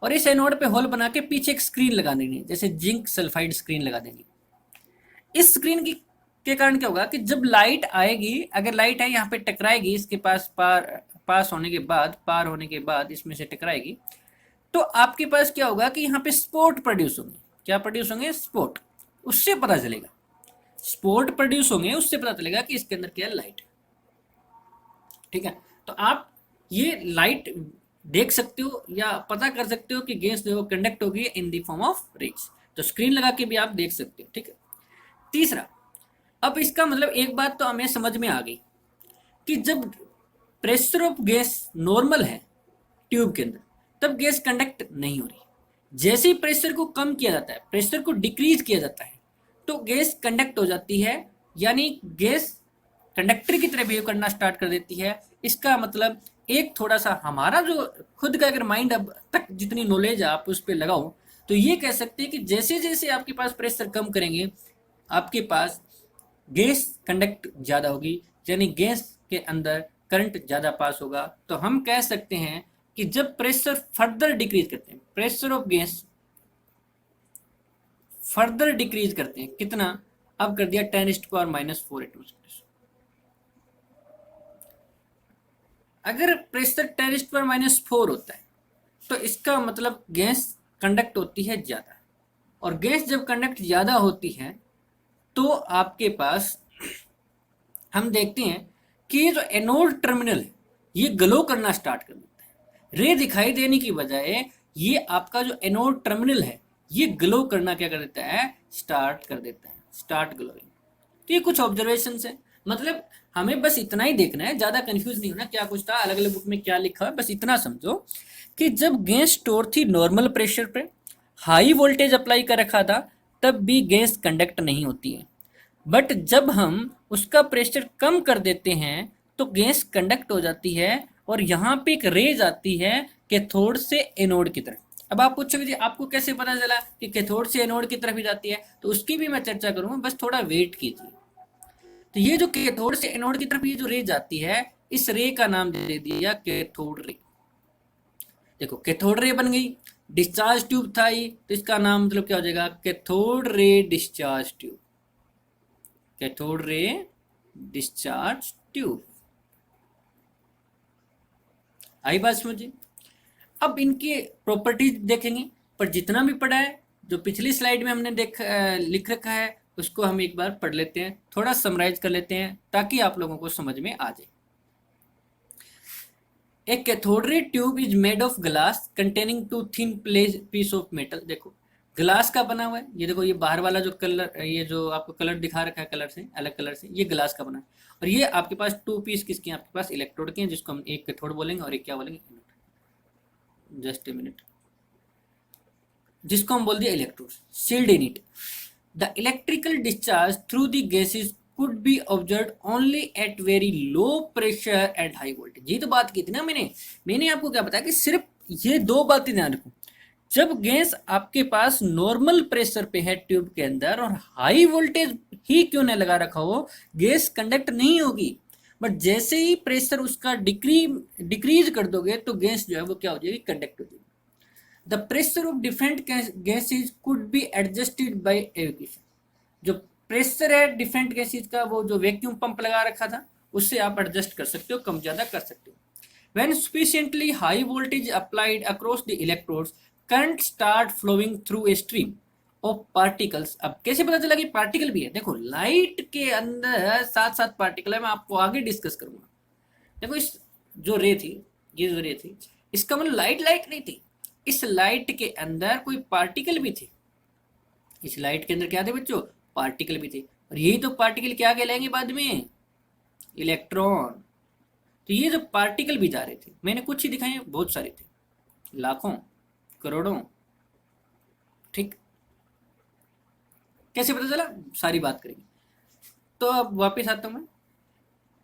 और इस एनोड पे होल बना के पीछे एक स्क्रीन लगा देनी, जैसे जिंक सल्फाइड स्क्रीन लगा देनी। इस स्क्रीन की के कारण क्या होगा कि जब लाइट आएगी, अगर लाइट है यहाँ पे टकराएगी इसके पास होने के बाद, पार होने के बाद इसमें से टकराएगी, तो आपके पास क्या होगा कि यहाँ पे स्पॉट प्रोड्यूस होंगे, क्या प्रोड्यूस होंगे, स्पॉट, उससे पता चलेगा, स्पॉट प्रोड्यूस होंगे, उससे पता चलेगा कि इसके अंदर क्या है, लाइट, ठीक है। तो आप ये लाइट देख सकते हो या पता कर सकते हो कि गैस जो कंडक्ट होगी in the form of rays, तो स्क्रीन लगा के भी आप देख सकते हो, ठीक है। तीसरा, अब इसका मतलब एक बात तो हमें समझ में आ गई कि जब प्रेशर ऑफ गैस नॉर्मल है ट्यूब के अंदर, तब गैस कंडक्ट नहीं हो रही, जैसे ही प्रेशर को कम किया जाता है, प्रेशर को डिक्रीज किया जाता है, तो गैस कंडक्ट हो जाती है, यानी गैस कंडक्टर की तरह बिहेव करना स्टार्ट कर देती है। इसका मतलब एक थोड़ा सा हमारा जो खुद का अगर माइंड अब तक जितनी नॉलेज आप उस पर लगाओ, तो ये कह सकते हैं कि जैसे जैसे आपके पास प्रेशर कम करेंगे, आपके पास गैस कंडक्ट ज़्यादा होगी, यानी गैस के अंदर करंट ज़्यादा पास होगा। तो हम कह सकते हैं कि जब प्रेशर फर्दर डिक्रीज करते हैं, pressure of gas further decrease करते हैं, कितना, अब कर दिया 10⁻⁻⁴ एटमॉस्फेयर। अगर प्रेशर 10⁻⁻⁴ होता है तो इसका मतलब गैस कंडक्ट होती है ज़्यादा, और गैस जब कंडक्ट ज़्यादा होती है तो आपके पास हम देखते हैं कि ये जो एनोड टर्मिनल है ये ग्लो करना स्टार्ट कर देता है, रे दिखाई देने की बजाय ये आपका जो एनोड टर्मिनल है ये ग्लो करना क्या कर देता है, स्टार्ट कर देता है, स्टार्ट ग्लोइंग। तो ये कुछ ऑब्जर्वेशन है, मतलब हमें बस इतना ही देखना है, ज़्यादा कंफ्यूज नहीं होना क्या कुछ था, अलग अलग बुक में क्या लिखा है, बस इतना समझो कि जब गैस स्टोर थी नॉर्मल प्रेशर पे, हाई वोल्टेज अप्लाई कर रखा था, तब भी गैस कंडक्ट नहीं होती है, बट जब हम उसका प्रेशर कम कर देते हैं तो गैस कंडक्ट हो जाती है, और यहाँ पे एक रेज आती है कैथोड से एनोड की तरफ। अब आप पूछोगे जी आपको कैसे पता चला कि कैथोड से एनोड की तरफ ही जाती है, तो उसकी भी मैं चर्चा करूँगा, बस थोड़ा वेट कीजिए। तो ये जो कैथोड से एनोड की तरफ ये जो रेज आती है, इस रे का नाम दे दिया कैथोड रे। देखो कैथोड रे बन गई, डिस्चार्ज ट्यूब था ये, तो इसका नाम मतलब क्या हो जाएगा, cathode ray discharge tube, cathode ray discharge tube. आई बात समझिए। अब इनकी प्रॉपर्टीज देखेंगे, पर जितना भी पढ़ा है, जो पिछली स्लाइड में हमने लिख रखा है, उसको हम एक बार पढ़ लेते हैं, थोड़ा समराइज कर लेते हैं ताकि आप लोगों को समझ में आ जाए। A cathode ray tube is made of glass containing two thin piece of metal. देखो ग्लास का बना हुआ है, ये देखो, ये बाहर वाला जो कलर, ये जो आपको कलर दिखा रखा है कलर से, अलग कलर से, ये ग्लास का बना है। और ये आपके पास टू पीस किसके हैं, आपके पास इलेक्ट्रोड के हैं, जिसको हम एक कैथोड बोलेंगे और एक क्या बोलेंगे, जस्ट ए मिनट, जिसको हम बोल दिया electrode, sealed in it. The electrical discharge through the gases could be observed only at very low pressure and high voltage। ये तो बात की थी ना मैंने आपको क्या बताया कि सिर्फ ये दो बातें ध्यान रखो, जब गैस आपके पास नॉर्मल प्रेशर पे है ट्यूब के अंदर और हाई वोल्टेज ही क्यों न लगा रखा हो, गैस कंडक्ट नहीं होगी। बट जैसे ही प्रेशर उसका डिक्रीज कर दोगे तो गैस जो है वो क्या हो जाएगी, कंडक्ट हो जाएगी। The pressure of different gases could be adjusted by evacuation. जो प्रेशर है डिफरेंट गैसेज का, वो जो वैक्यूम पंप लगा रखा था उससे आप एडजस्ट कर सकते हो, कम ज्यादा कर सकते हो। When sufficiently high voltage applied across the electrodes, current start flowing through a stream of particles। अब कैसे पता चला कि पार्टिकल भी है, देखो लाइट के अंदर साथ साथ पार्टिकल है, मैं आपको आगे डिस्कस करूंगा। देखो इस जो रे थी, ये जो रे थी, इसका मतलब लाइट लाइट नहीं थी, इस लाइट के अंदर कोई पार्टिकल भी थे। इस लाइट के अंदर क्या थे बच्चों, पार्टिकल भी थे। और यही तो पार्टिकल क्या कहलाएंगे बाद में, इलेक्ट्रॉन। तो ये जो पार्टिकल भी जा रहे थे, मैंने कुछ ही दिखाए, बहुत सारे थे, लाखों करोड़ों। ठीक, कैसे पता चला, सारी बात करेंगे। तो अब वापस आता हूं मैं।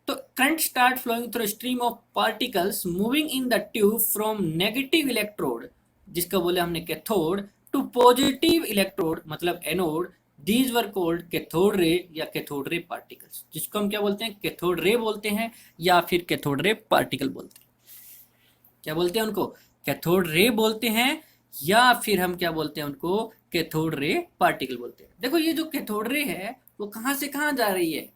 तो current start flowing through stream of particles moving in the tube from negative electrode, जिसका बोले हमने कैथोड, टू पॉजिटिव इलेक्ट्रोड मतलब anode. These were called cathode ray या कैथोड रे पार्टिकल्स, जिसको हम क्या बोलते हैं, कैथोड रे बोलते हैं या फिर कैथोड रे पार्टिकल बोलते हैं। क्या बोलते हैं उनको, कैथोड रे बोलते हैं या फिर हम क्या बोलते हैं उनको, कैथोड रे पार्टिकल बोलते हैं। देखो ये जो कैथोड रे है वो कहां से कहां जा रही है,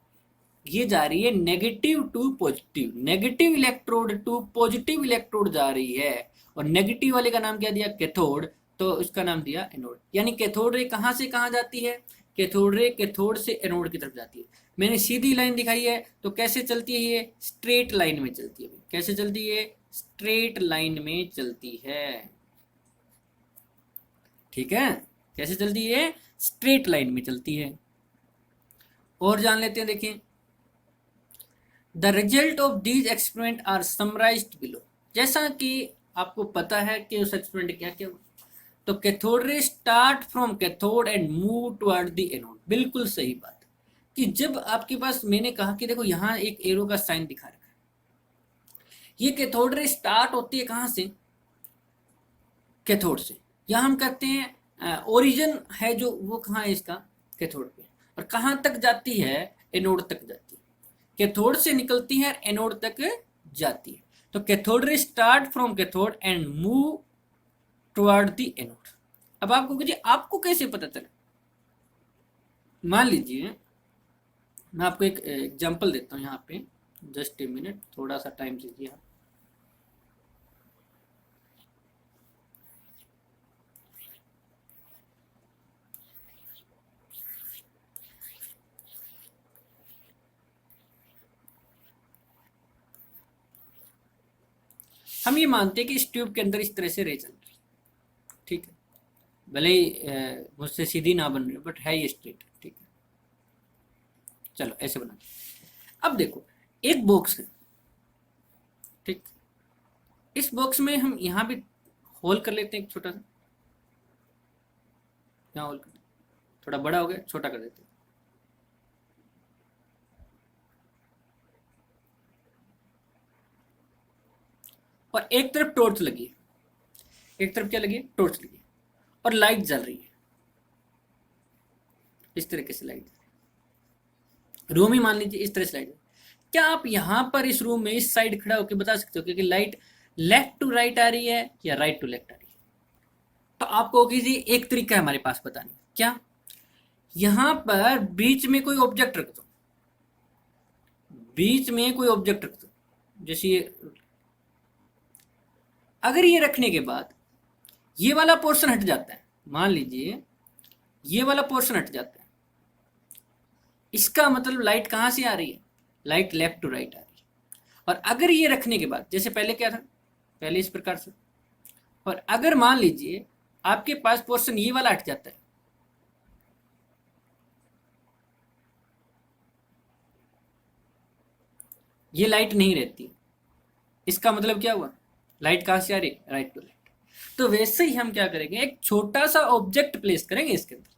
ये जा रही है negative to positive, negative electrode to positive electrode जा रही है। और नेगेटिव वाले का नाम क्या दिया, कैथोड, तो उसका नाम दिया एनोड। यानी कैथोड रे कहां से कहां जाती है, कैथोड रे कैथोड से एनोड की तरफ जाती है। मैंने सीधी लाइन दिखाई है, तो कैसे चलती है ये, स्ट्रेट लाइन में चलती है। कैसे चलती है, स्ट्रेट लाइन में चलती है। ठीक है, कैसे चलती है, स्ट्रेट लाइन में चलती है। और जान लेते हैं, देखिए the result of these experiment are summarised below. जैसा कि आपको पता है कि उस एक्सपेरिमेंट क्या क्या हुआ। तो cathode ray start from cathode and move toward the anode. बिल्कुल सही बात कि जब आपके पास, मैंने कहा कि देखो यहाँ एक एरो का साइन दिखा रखा है, ये कैथोड रे स्टार्ट होती है कहां से, कैथोड से। यहाँ हम कहते हैं ओरिजिन है जो, वो कहाँ है इसका, कैथोड पे। और कहां तक जाती है, एनोड तक जाती है। कैथोड से निकलती है, एनोड तक जाती है। तो cathode ray start from cathode and move toward the anode. अब आपको कीजिए, आपको कैसे पता चला, मान लीजिए मैं आपको एक एग्जांपल देता हूं यहाँ पे, जस्ट ए मिनट, थोड़ा सा टाइम दीजिए आप। हम ये मानते हैं कि इस ट्यूब के अंदर इस तरह से रे चल रही, ठीक है, भले ही मुझसे सीधी ना बन रही, बट है ये स्ट्रेट, ठीक है। चलो ऐसे बना, अब देखो एक बॉक्स है, ठीक, इस बॉक्स में हम यहाँ भी होल कर लेते हैं एक छोटा सा, यहाँ होल कर, थोड़ा बड़ा हो गया, छोटा कर देते हैं। और एक तरफ टॉर्च लगी है, एक तरफ क्या लगी है, टॉर्च लगी है, और लाइट जल रही है, इस तरीके से लाइट, रूम ही मान लीजिए इस तरह से लाइट। क्या आप यहाँ पर इस रूम में इस साइड खड़ा होकर बता सकते हो कि लाइट लेफ्ट टू राइट आ रही है या राइट टू लेफ्ट आ रही है? तो आप कहोगे जी एक तरीका है हमारे पास बताने का। क्या? यहां पर बीच में कोई ऑब्जेक्ट रख दो, बीच में कोई ऑब्जेक्ट रख दो, जैसे ये। अगर ये रखने के बाद ये वाला पोर्शन हट जाता है, मान लीजिए ये वाला पोर्शन हट जाता है, इसका मतलब लाइट कहां से आ रही है? लाइट लेफ्ट टू राइट आ रही है। और अगर ये रखने के बाद, जैसे पहले क्या था, पहले इस प्रकार से, और अगर मान लीजिए आपके पास पोर्शन ये वाला हट जाता है, ये लाइट नहीं रहती, इसका मतलब क्या हुआ? लाइट कहां से आ रही है? Right to left. तो वैसे ही हम क्या करेंगे, एक छोटा सा ऑब्जेक्ट प्लेस करेंगे इसके अंदर।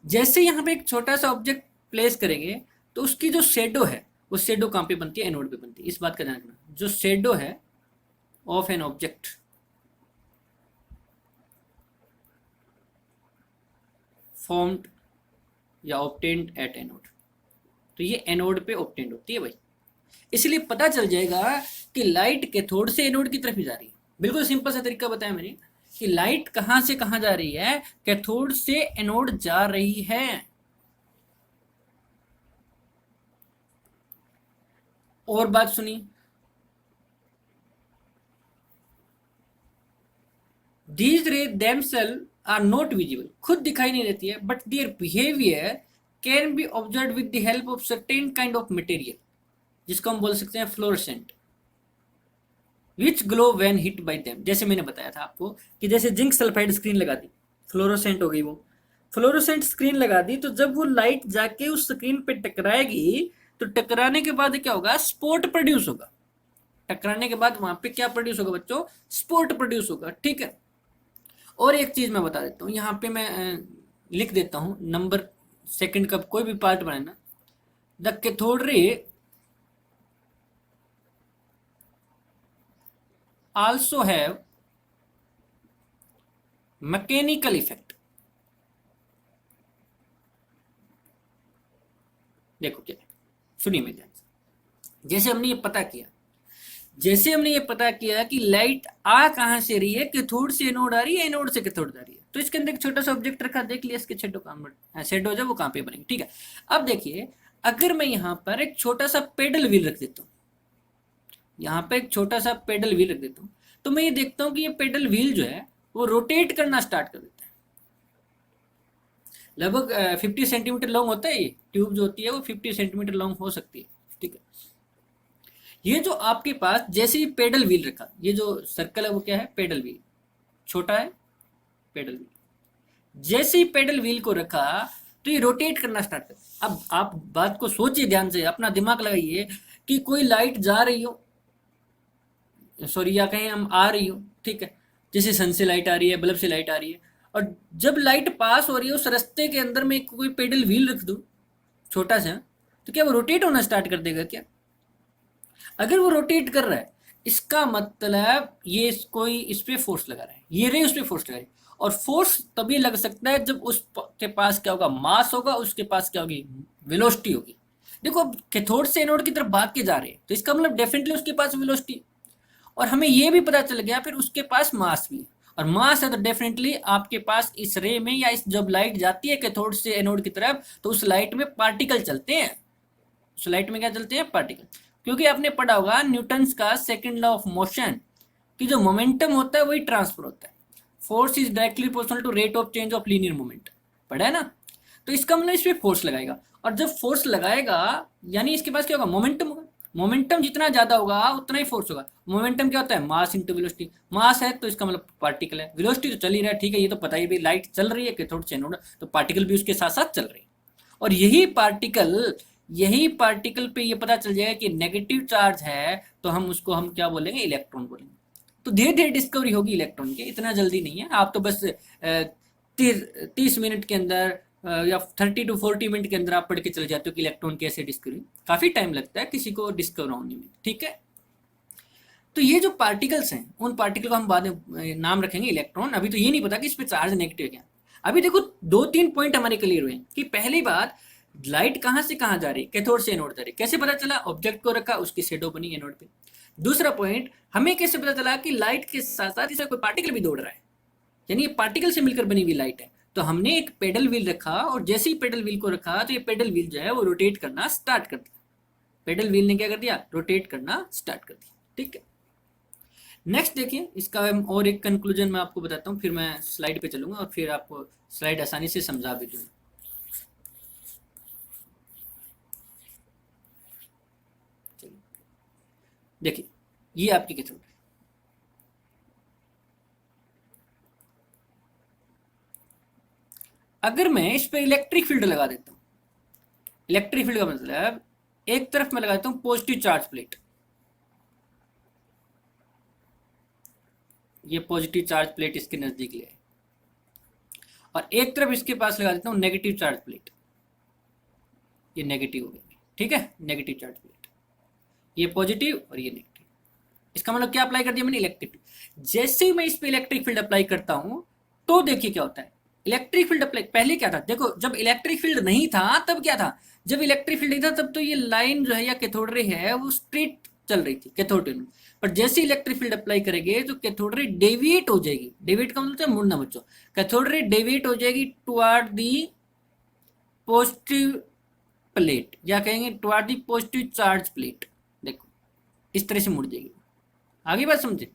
जैसे यहां पे एक छोटा सा ऑब्जेक्ट प्लेस करेंगे तो उसकी जो शेडो है, वो शेडो कहां पे बनती है? एनोड पे बनती है। इस बात का ध्यान रखना, जो शेडो है ऑफ एन ऑब्जेक्ट फॉर्म्ड या ऑब्टेन्ड एट एनोड, तो ये एनोड पे ऑब्टेन्ड होती है भाई। इसलिए पता चल जाएगा कि लाइट कैथोड से एनोड की तरफ ही जा रही है। बिल्कुल सिंपल सा तरीका बताया मैंने कि लाइट कहां से कहां जा रही है? कैथोड से एनोड जा रही है। और बात सुनिए, दीज रे themselves आर नॉट विजिबल, खुद दिखाई नहीं देती है, but their behaviour can be observe with the help of certain kind of material, जिसको हम बोल सकते हैं fluorescent, which glow when hit by them. जैसे मैंने बताया था आपको कि जैसे जिंक सल्फाइड स्क्रीन लगा दी, फ्लोरोसेंट हो गई वो। फ्लोरोसेंट स्क्रीन लगा दी तो जब वो लाइट जाके उस स्क्रीन पे टकराएगी तो टकराने के बाद क्या होगा? स्पॉट प्रोड्यूस होगा। टकराने के बाद वहां पे क्या प्रोड्यूस होगा बच्चों? स्पॉट प्रोड्यूस होगा। ठीक है। और एक चीज मैं बता देता हूँ, यहाँ पे मैं लिख देता हूँ नंबर सेकंड का कोई भी part banana. The cathode ray also have mechanical effect। देखो क्या, सुनिए मेरे ध्यान से। जैसे हमने ये पता किया कि लाइट आ कहां से रही है? कैथोड से एनोड आ रही है, एनोड से कैथोड आ रही है। तो इसके अंदर एक छोटा सा ऑब्जेक्ट रखा, देख लिया इसके शेडो जो वो कहां पे बनेगी। ठीक है। अब देखिए, अगर मैं यहां पर एक छोटा सा पेडल व्हील रख देता हूं, यहाँ पे एक छोटा सा पेडल व्हील रख देता हूँ, तो मैं ये देखता हूँ कि ये पेडल व्हील जो है वो रोटेट करना स्टार्ट कर देता है। लगभग 50 सेंटीमीटर लॉन्ग होता है। ये ट्यूब जो होती है वो 50 सेंटीमीटर लॉन्ग हो सकती है। ठीक है। ये जो आपके पास जैसे ही पेडल व्हील रखा, ये जो सर्कल है वो क्या है? पेडल व्हील, छोटा है पेडल व्हील। जैसे ही पेडल व्हील को रखा तो ये रोटेट करना स्टार्ट कर। अब आप बात को सोचिए ध्यान से, अपना दिमाग लगाइए कि कोई लाइट जा रही हो, सॉरी, या कहीं हम आ रही हो, ठीक है, जैसे सन से लाइट आ रही है, बल्ब से लाइट आ रही है, और जब लाइट पास हो रही है उस रास्ते के अंदर में कोई पेडल व्हील रख दूं छोटा सा, तो क्या वो रोटेट होना स्टार्ट कर देगा क्या? अगर वो रोटेट कर रहा है, इसका मतलब ये कोई इस पे फोर्स लगा रहा है, ये रे उस पे फोर्स लगा रही है। और फोर्स तभी लग सकता है जब उसके पास क्या होगा? मास होगा, उसके पास क्या होगी? वेलोसिटी होगी। देखो, अब कैथोड से एनोड की तरफ भाग के जा रहे हैं, तो इसका मतलब डेफिनेटली उसके पास वेलोसिटी, और हमें ये भी पता चल गया फिर उसके पास मास भी है, और मास है तो डेफिनेटली आपके पास इस रे में, या इस जब लाइट जाती है कैथोड से एनोड की तरफ, तो उस लाइट में पार्टिकल चलते हैं। उस लाइट में क्या चलते हैं? पार्टिकल। क्योंकि आपने पढ़ा होगा न्यूटन्स का सेकंड लॉ ऑफ मोशन कि जो मोमेंटम होता है वही ट्रांसफर होता है। Force is directly proportional to rate of change of linear moment, पढ़ा है ना? तो इसका मतलब इस पे फोर्स लगाएगा, और जब फोर्स लगाएगा यानी इसके पास क्या होगा? मोमेंटम होगा। मोमेंटम जितना ज्यादा होगा उतना ही फोर्स होगा। मोमेंटम क्या होता है? Mass into velocity. मास है तो इसका मतलब पार्टिकल है। वेलोसिटी तो चल ही रहा है, ठीक है, ये तो पता ही भी, लाइट चल रही है कैथोड से एनोड, तो पार्टिकल भी उसके साथ साथ चल रही है। और यही पार्टिकल पे ये पता चल जाएगा कि नेगेटिव चार्ज है, तो हम क्या बोलेंगे? इलेक्ट्रॉन बोलेंगे। तो धीरे धीरे डिस्कवरी होगी इलेक्ट्रॉन की, इतना जल्दी नहीं है। आप तो बस 30 मिनट के अंदर या 30 to 40 मिनट के अंदर आप पढ़ के चले जाते हो कि इलेक्ट्रॉन कैसे डिस्कवरी। काफी टाइम लगता है किसी को डिस्कवर होने में, ठीक है। तो ये जो पार्टिकल्स हैं, उन पार्टिकल को हम बाद में नाम रखेंगे इलेक्ट्रॉन। अभी तो ये नहीं पता कि इस पे चार्ज नेगेटिव है क्या। अभी देखो 2-3 पॉइंट हमारे क्लियर हुए कि पहली बात, लाइट कहां से कहां जा रही है, कैथोड से एनोड जा रही है। कैसे पता चला, ऑब्जेक्ट को रखा, उसकी शेडो बनी एनोड पे। दूसरा पॉइंट, हमें कैसे पता चला कि लाइट के साथ साथ इसमें कोई पार्टिकल भी दौड़ रहा है, यानी ये पार्टिकल से मिलकर बनी हुई लाइट है। तो हमने एक पेडल व्हील रखा और जैसे ही पेडल व्हील को रखा तो ये पेडल व्हील जो है वो रोटेट करना स्टार्ट कर दिया। पेडल व्हील ने क्या कर दिया, रोटेट करना स्टार्ट कर दिया। ठीक है, नेक्स्ट देखिए, इसका और एक कंक्लूजन मैं आपको बताता हूँ, फिर मैं स्लाइड पे चलूंगा और फिर आपको स्लाइड आसानी से समझा भी दूंगा। देखिए ये आपकी कैथोड है, अगर मैं इस पर इलेक्ट्रिक फील्ड लगा देता हूँ, इलेक्ट्रिक फील्ड का मतलब एक तरफ मैं लगा देता हूँ पॉजिटिव चार्ज प्लेट, ये पॉजिटिव चार्ज प्लेट इसके नजदीक ले, और एक तरफ इसके पास लगा देता हूँ नेगेटिव चार्ज प्लेट, ये नेगेटिव हो गई। ठीक है, नेगेटिव चार्ज प्लेट, ये पॉजिटिव और ये नेगेटिव। इसका मतलब क्या अप्लाई कर दिया मैंने, इलेक्ट्रिक। जैसे ही मैं इस पे इलेक्ट्रिक फील्ड अप्लाई करता हूं तो देखिए क्या होता है, इलेक्ट्रिक फील्ड अप्लाई, पहले क्या था देखो, जब इलेक्ट्रिक फील्ड नहीं था तब क्या था, जब इलेक्ट्रिक फील्ड नहीं था तब तो ये लाइन जो है या कैथोड रे है वो स्ट्रेट चल रही थी कैथोड रे में। पर जैसे इलेक्ट्रिक फील्ड अप्लाई करेंगे तो कैथोड रे डेविएट हो जाएगी, डेविएट का मतलब मुड़ना बच्चों, कैथोड रे डेविएट हो जाएगी टुवर्ड दी पॉजिटिव प्लेट, या कहेंगे toward the positive charge plate. देखो इस तरह से मुड़ जाएगी, आगे बात समझे।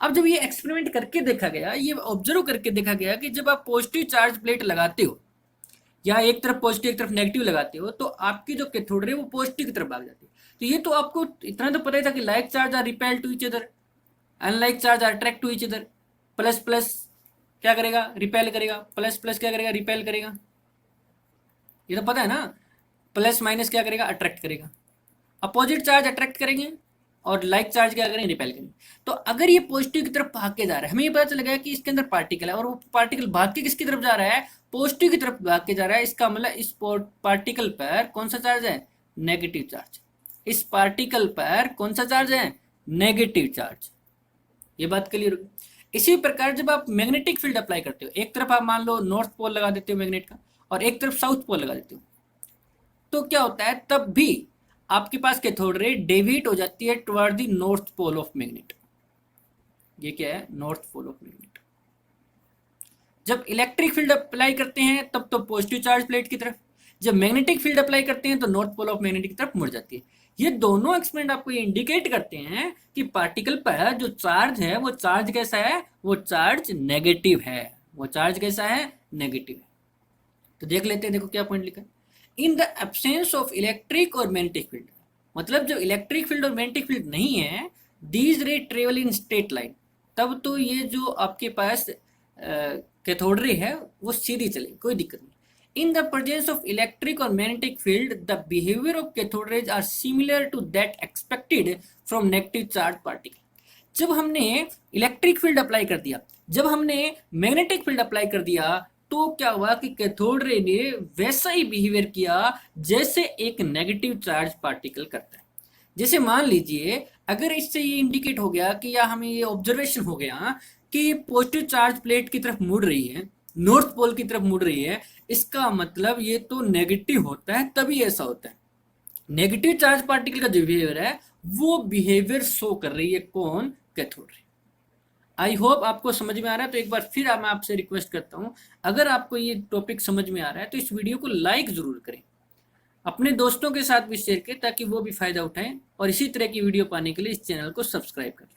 अब जब ये एक्सपेरिमेंट करके देखा गया, ये ऑब्जर्व करके देखा गया कि जब आप पॉजिटिव चार्ज प्लेट लगाते हो या एक तरफ पॉजिटिव एक तरफ नेगेटिव लगाते हो तो आपकी जो कैथोड रे वो पॉजिटिव की तरफ भाग जाती है। तो ये तो आपको इतना तो पता ही था कि like charge are repel to each other, unlike charge are attract to each other. Plus plus क्या करेगा, रिपेल करेगा, प्लस प्लस क्या करेगा, रिपेल करेगा, ये तो पता है ना। प्लस माइनस क्या करेगा, अट्रैक्ट करेगा। अपोजिट चार्ज अट्रैक्ट करेंगे और लाइक चार्ज क्या करेंगे, रिपेल करेंगे। तो अगर ये पॉजिटिव की तरफ भाग के जा रहा है, हमें ये पता चल गया कि इसके अंदर पार्टिकल है और वो पार्टिकल भाग के किसकी तरफ जा रहा है, पॉजिटिव की तरफ भाग के जा रहा है। इसका मतलब इस पार्टिकल पर कौन सा चार्ज है, नेगेटिव चार्ज। इस पार्टिकल पर कौन सा चार्ज है, नेगेटिव चार्ज। ये बात क्लियर होगी। इसी प्रकार जब आप मैग्नेटिक फील्ड अप्लाई करते हो, एक तरफ आप मान लो नॉर्थ पोल लगा देते हो मैग्नेट का और एक तरफ साउथ पोल लगा देते हो, तो क्या होता है, तब भी आपके पास कैथोड रे डेविएट हो जाती है toward the north pole of magnet. ये क्या है, नॉर्थ पोल ऑफ मैग्नेट। जब इलेक्ट्रिक फील्ड अप्लाई करते हैं तब तो पॉजिटिव चार्ज प्लेट की तरफ, जब मैग्नेटिक फील्ड अप्लाई करते हैं तो नॉर्थ पोल ऑफ मैग्नेट की तरफ मुड़ जाती है। ये दोनों एक्सपेरिमेंट आपको ये इंडिकेट करते हैं कि पार्टिकल पर जो चार्ज है वो चार्ज कैसा है, वो चार्ज नेगेटिव है, वो चार्ज कैसा है, नेगेटिव है। तो देख लेते हैं, देखो क्या पॉइंट लिखा है, in the absence of electric और मैग्नेटिक फील्ड। मतलब जब इलेक्ट्रिक फील्ड और मैग्नेटिक फील्ड नहीं है, दीज रे ट्रेवल इन स्ट्रेट लाइन, तब तो ये जो आपके पास कैथोड रे है वो सीधी चलेगी, कोई दिक्कत नहीं। In the presence of electric और magnetic field the behaviour of cathode rays are similar to that expected from negative charge particle. जब हमने इलेक्ट्रिक फील्ड अप्लाई कर दिया, जब हमने मैग्नेटिक फील्ड अप्लाई कर दिया, तो क्या हुआ कि कैथोड रे ने वैसा ही बिहेवियर किया जैसे एक नेगेटिव चार्ज पार्टिकल करता है। जैसे मान लीजिए अगर इससे ये इंडिकेट हो गया कि या हमें ये ऑब्जर्वेशन हो गया कि पॉजिटिव चार्ज प्लेट की तरफ मुड़ रही है, नॉर्थ पोल की तरफ मुड़ रही है, इसका मतलब ये तो नेगेटिव होता है, तभी ऐसा होता है। नेगेटिव चार्ज पार्टिकल का जो बिहेवियर है वो बिहेवियर शो कर रही है कौन, कैथोड रे। आई होप आपको समझ में आ रहा है। तो एक बार फिर मैं आपसे रिक्वेस्ट करता हूं, अगर आपको ये टॉपिक समझ में आ रहा है तो इस वीडियो को लाइक जरूर करें, अपने दोस्तों के साथ भी शेयर करें ताकि वो भी फायदा उठाएं, और इसी तरह की वीडियो पाने के लिए इस चैनल को सब्सक्राइब करें।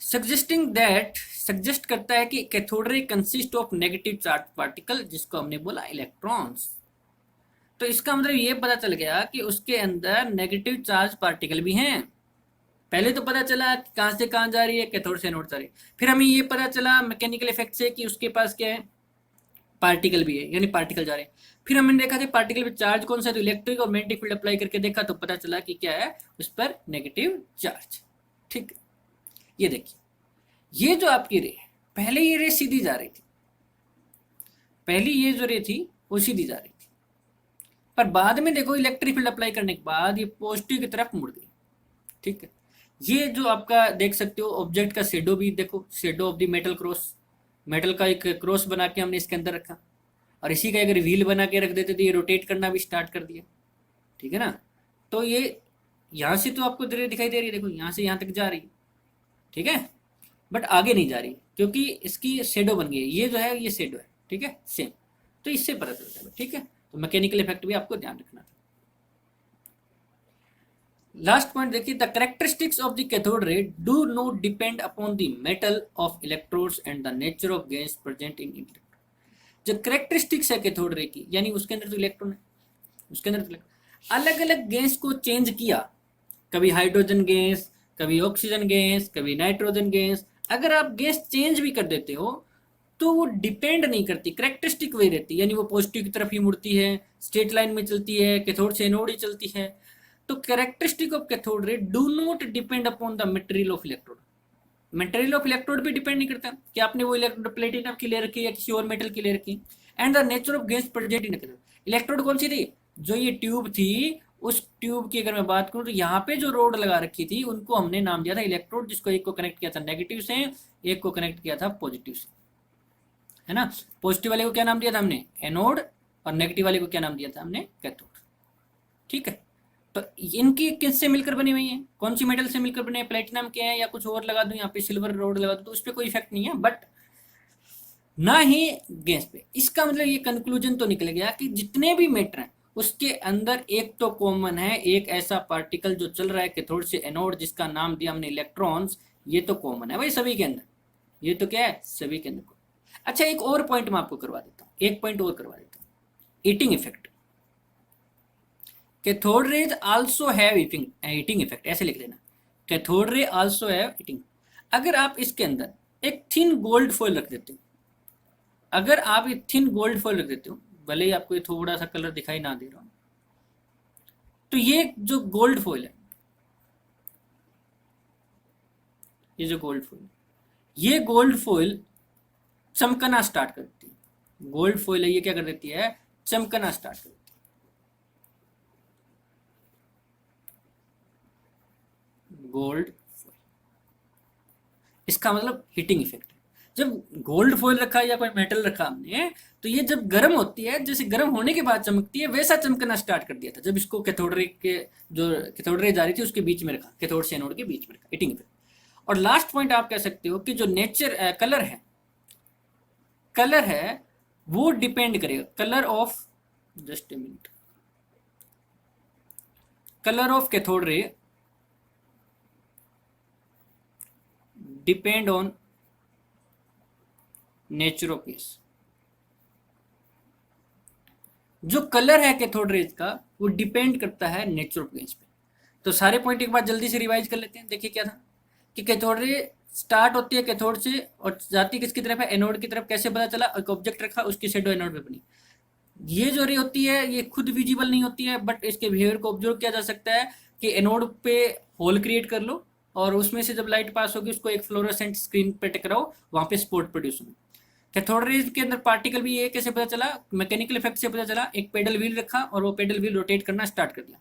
सजेस्ट करता है कि cathode ray consist of negative charge particle, जिसको हमने बोला इलेक्ट्रॉन्स। तो इसका मतलब ये पता चल गया कि उसके अंदर नेगेटिव चार्ज पार्टिकल भी हैं। पहले तो पता चला कहां से कहां जा रही है, कैथोड से एनोड जा रही है। फिर हमें ये पता चला मैकेनिकल इफेक्ट से कि उसके पास क्या है, पार्टिकल भी है, यानी पार्टिकल जा रहे हैं। फिर हमने देखा कि पार्टिकल पे चार्ज कौन सा है, तो इलेक्ट्रिक और मैग्नेटिक फील्ड अप्लाई करके देखा तो पता चला कि क्या है, उस पर नेगेटिव चार्ज। ठीक, ये देखिए, ये जो आपकी रे है, पहले ये रे सीधी जा रही थी, पहली ये जो रे थी वो सीधी जा रही थी, पर बाद में देखो इलेक्ट्रिक फील्ड अप्लाई करने के बाद ये पॉजिटिव की तरफ मुड़ गई। ठीक है, ये जो आपका देख सकते हो ऑब्जेक्ट का शेडो भी देखो, shadow of the metal cross, metal का एक क्रॉस बना के हमने इसके अंदर रखा। और इसी का अगर व्हील बना के रख देते तो ये रोटेट करना भी स्टार्ट कर दिया, ठीक है ना। तो ये यहाँ से तो आपको दिखाई दे रही है, देखो यहाँ से यहाँ तक जा रही है, ठीक है, बट आगे नहीं जा रही क्योंकि इसकी शेडो बन गई है, ये जो है ये शेडो है, ठीक है, सेम। तो इससे पता चलता है, ठीक है। तो मैकेनिकल इफेक्ट भी आपको ध्यान रखना था। लास्ट पॉइंट देखिए, the characteristics of the cathode ray do not depend upon the metal of electrodes and the nature of gas present in electrode. जो कैरेक्टरिस्टिक्स है कैथोड रे की, यानी उसके अंदर तो इलेक्ट्रॉन है, उसके अंदर तो अलग अलग गैस को चेंज किया, कभी हाइड्रोजन गैस, कभी ऑक्सीजन गैस, कभी नाइट्रोजन गैस, अगर आप गैस चेंज भी कर देते हो तो वो डिपेंड नहीं करती, कैरेक्टरिस्टिक वही रहती है, यानी वो पॉजिटिव की तरफ ही मुड़ती है, स्ट्रेट लाइन में चलती है, कैथोड से एनोड ही चलती है। तो characteristic of cathode ray do not depend upon the material of electrode. Material of electrode भी डिपेंड नहीं करता कि आपने वो इलेक्ट्रोड प्लेटिनम की ले रखी या किसी और मेटल की ले रखी। And the nature of gas present in cathode. Electrode कौन सी थी, जो ये ट्यूब थी, उस ट्यूब की अगर मैं बात करूं तो यहाँ पे जो रोड लगा रखी थी उनको हमने नाम दिया था इलेक्ट्रोड, जिसको एक को कनेक्ट किया था नेगेटिव से, एक को कनेक्ट किया था पॉजिटिव से, है ना। पॉजिटिव वाले को क्या नाम दिया था हमने, एनोड, और नेगेटिव वाले को क्या नाम दिया था हमने, कैथोड, ठीक है। तो इनकी किससे मिलकर बनी हुई है, कौन सी मेटल से मिलकर बने हैं, प्लेटिनम के हैं या कुछ और लगा दूं यहाँ पे, सिल्वर रोड लगा दूं तो उस पर कोई इफेक्ट नहीं है, बट ना ही गैस पे। इसका मतलब ये कंक्लूजन तो निकल गया कि जितने भी मैटर हैं उसके अंदर एक तो कॉमन है, एक ऐसा पार्टिकल जो चल रहा है कैथोड से एनोड, जिसका नाम दिया हमने इलेक्ट्रॉन्स, ये तो कॉमन है भाई सभी के अंदर, ये तो क्या है सभी के अंदर। अच्छा एक और पॉइंट मैं आपको करवा देता हूँ, एक पॉइंट और करवा देता हूँ, heating effect. Cathode rays also have heating effect, ऐसे लिख लेना, cathode ray also have heating. अगर आप इसके अंदर एक थिन गोल्ड फॉइल रख देते हो, अगर आप ये थिन गोल्ड फॉइल रख देते हो, भले ही आपको ये थोड़ा सा कलर दिखाई ना दे रहा हो, तो ये जो गोल्ड फॉइल है, ये जो गोल्ड फॉइल, ये गोल्ड फॉइल चमकना स्टार्ट करती है, गोल्ड फॉइल है ये क्या कर देती है, चमकना स्टार्ट करती है, गोल्ड फॉइल। इसका मतलब हीटिंग इफेक्ट है। जब गोल्ड फॉइल रखा या कोई मेटल रखा हमने, तो ये जब गर्म होती है, जैसे गर्म होने के बाद चमकती है, वैसा चमकना स्टार्ट कर दिया था जब इसको कैथोड रे के, जो कैथोड रे जा रही थी उसके बीच में रखा, कैथोड से एनोड के बीच में रखा, हीटिंग इफेक्ट। और लास्ट पॉइंट आप कह सकते हो कि जो नेचर कलर है, कलर है वो डिपेंड करेगा, colour of, just a minute, colour of cathode ray depend on nature of gas. जो कलर है कैथोड रेज का वो डिपेंड करता है नेचर ऑफ गैस पे। तो सारे पॉइंट एक बार जल्दी से रिवाइज कर लेते हैं। देखिए क्या था कि कैथोड रे स्टार्ट होती है कैथोड से और जाती किसकी तरफ है, एनोड की तरफ। कैसे पता चला, एक ऑब्जेक्ट रखा उसकी शेडो एनोड पे बनी। ये जो रे होती है ये खुद विजिबल नहीं होती है, बट इसके बिहेवियर को ऑब्जर्व किया जा सकता है कि एनोड पे होल क्रिएट कर लो और उसमें से जब लाइट पास होगी उसको एक फ्लोरोसेंट स्क्रीन पे टकराओ, वहां पे स्पॉट प्रोड्यूस होगी। कैथोड रेज के अंदर पार्टिकल भी ये कैसे पता चला, मैकेनिकल इफेक्ट से पता चला। एक पेडल व्हील रखा और वो पेडल व्हील रोटेट करना स्टार्ट कर दिया।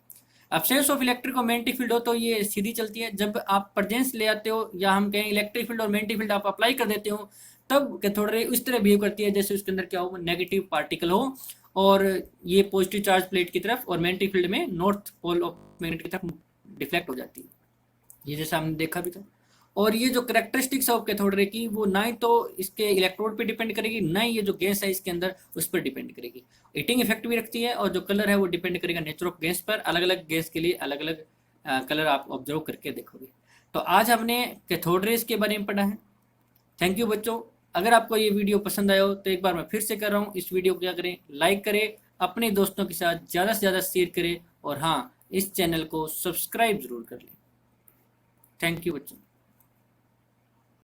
अब्सेंस ऑफ इलेक्ट्रिक और मैग्नेटिक फील्ड हो तो ये सीधी चलती है। जब आप प्रेजेंस ले आते हो या हम कहें इलेक्ट्रिक फील्ड और मैग्नेटिक फील्ड आप अप्लाई कर देते हो, तब कैथोड रे इस तरह बिहेव करती है जैसे उसके अंदर क्या हो, नेगेटिव पार्टिकल हो और ये पॉजिटिव चार्ज प्लेट की तरफ और मैग्नेटिक फील्ड में नॉर्थ पोल ऑफ मैग्नेट की तरफ डिफ्लेक्ट हो जाती है, ये जैसा हमने देखा भी था। और ये जो करेक्टरिस्टिक्स है कैथोड रे की, वो ना ही तो इसके इलेक्ट्रोड पे डिपेंड करेगी, ना ही ये जो गैस है इसके अंदर उस पर डिपेंड करेगी। हीटिंग इफेक्ट भी रखती है और जो कलर है वो डिपेंड करेगा नेचर ऑफ गैस पर। अलग अलग गैस के लिए अलग अलग कलर आप ऑब्जर्व करके देखोगे। तो आज हमने कैथोड रेज के बारे में पढ़ा है। थैंक यू बच्चों। अगर आपको ये वीडियो पसंद आया हो तो एक बार मैं फिर से कर रहा हूँ, इस वीडियो को क्या करें, लाइक करें, अपने दोस्तों के साथ ज़्यादा से ज़्यादा शेयर करें और हाँ, इस चैनल को सब्सक्राइब जरूर कर लें। थैंक यू बच्चों।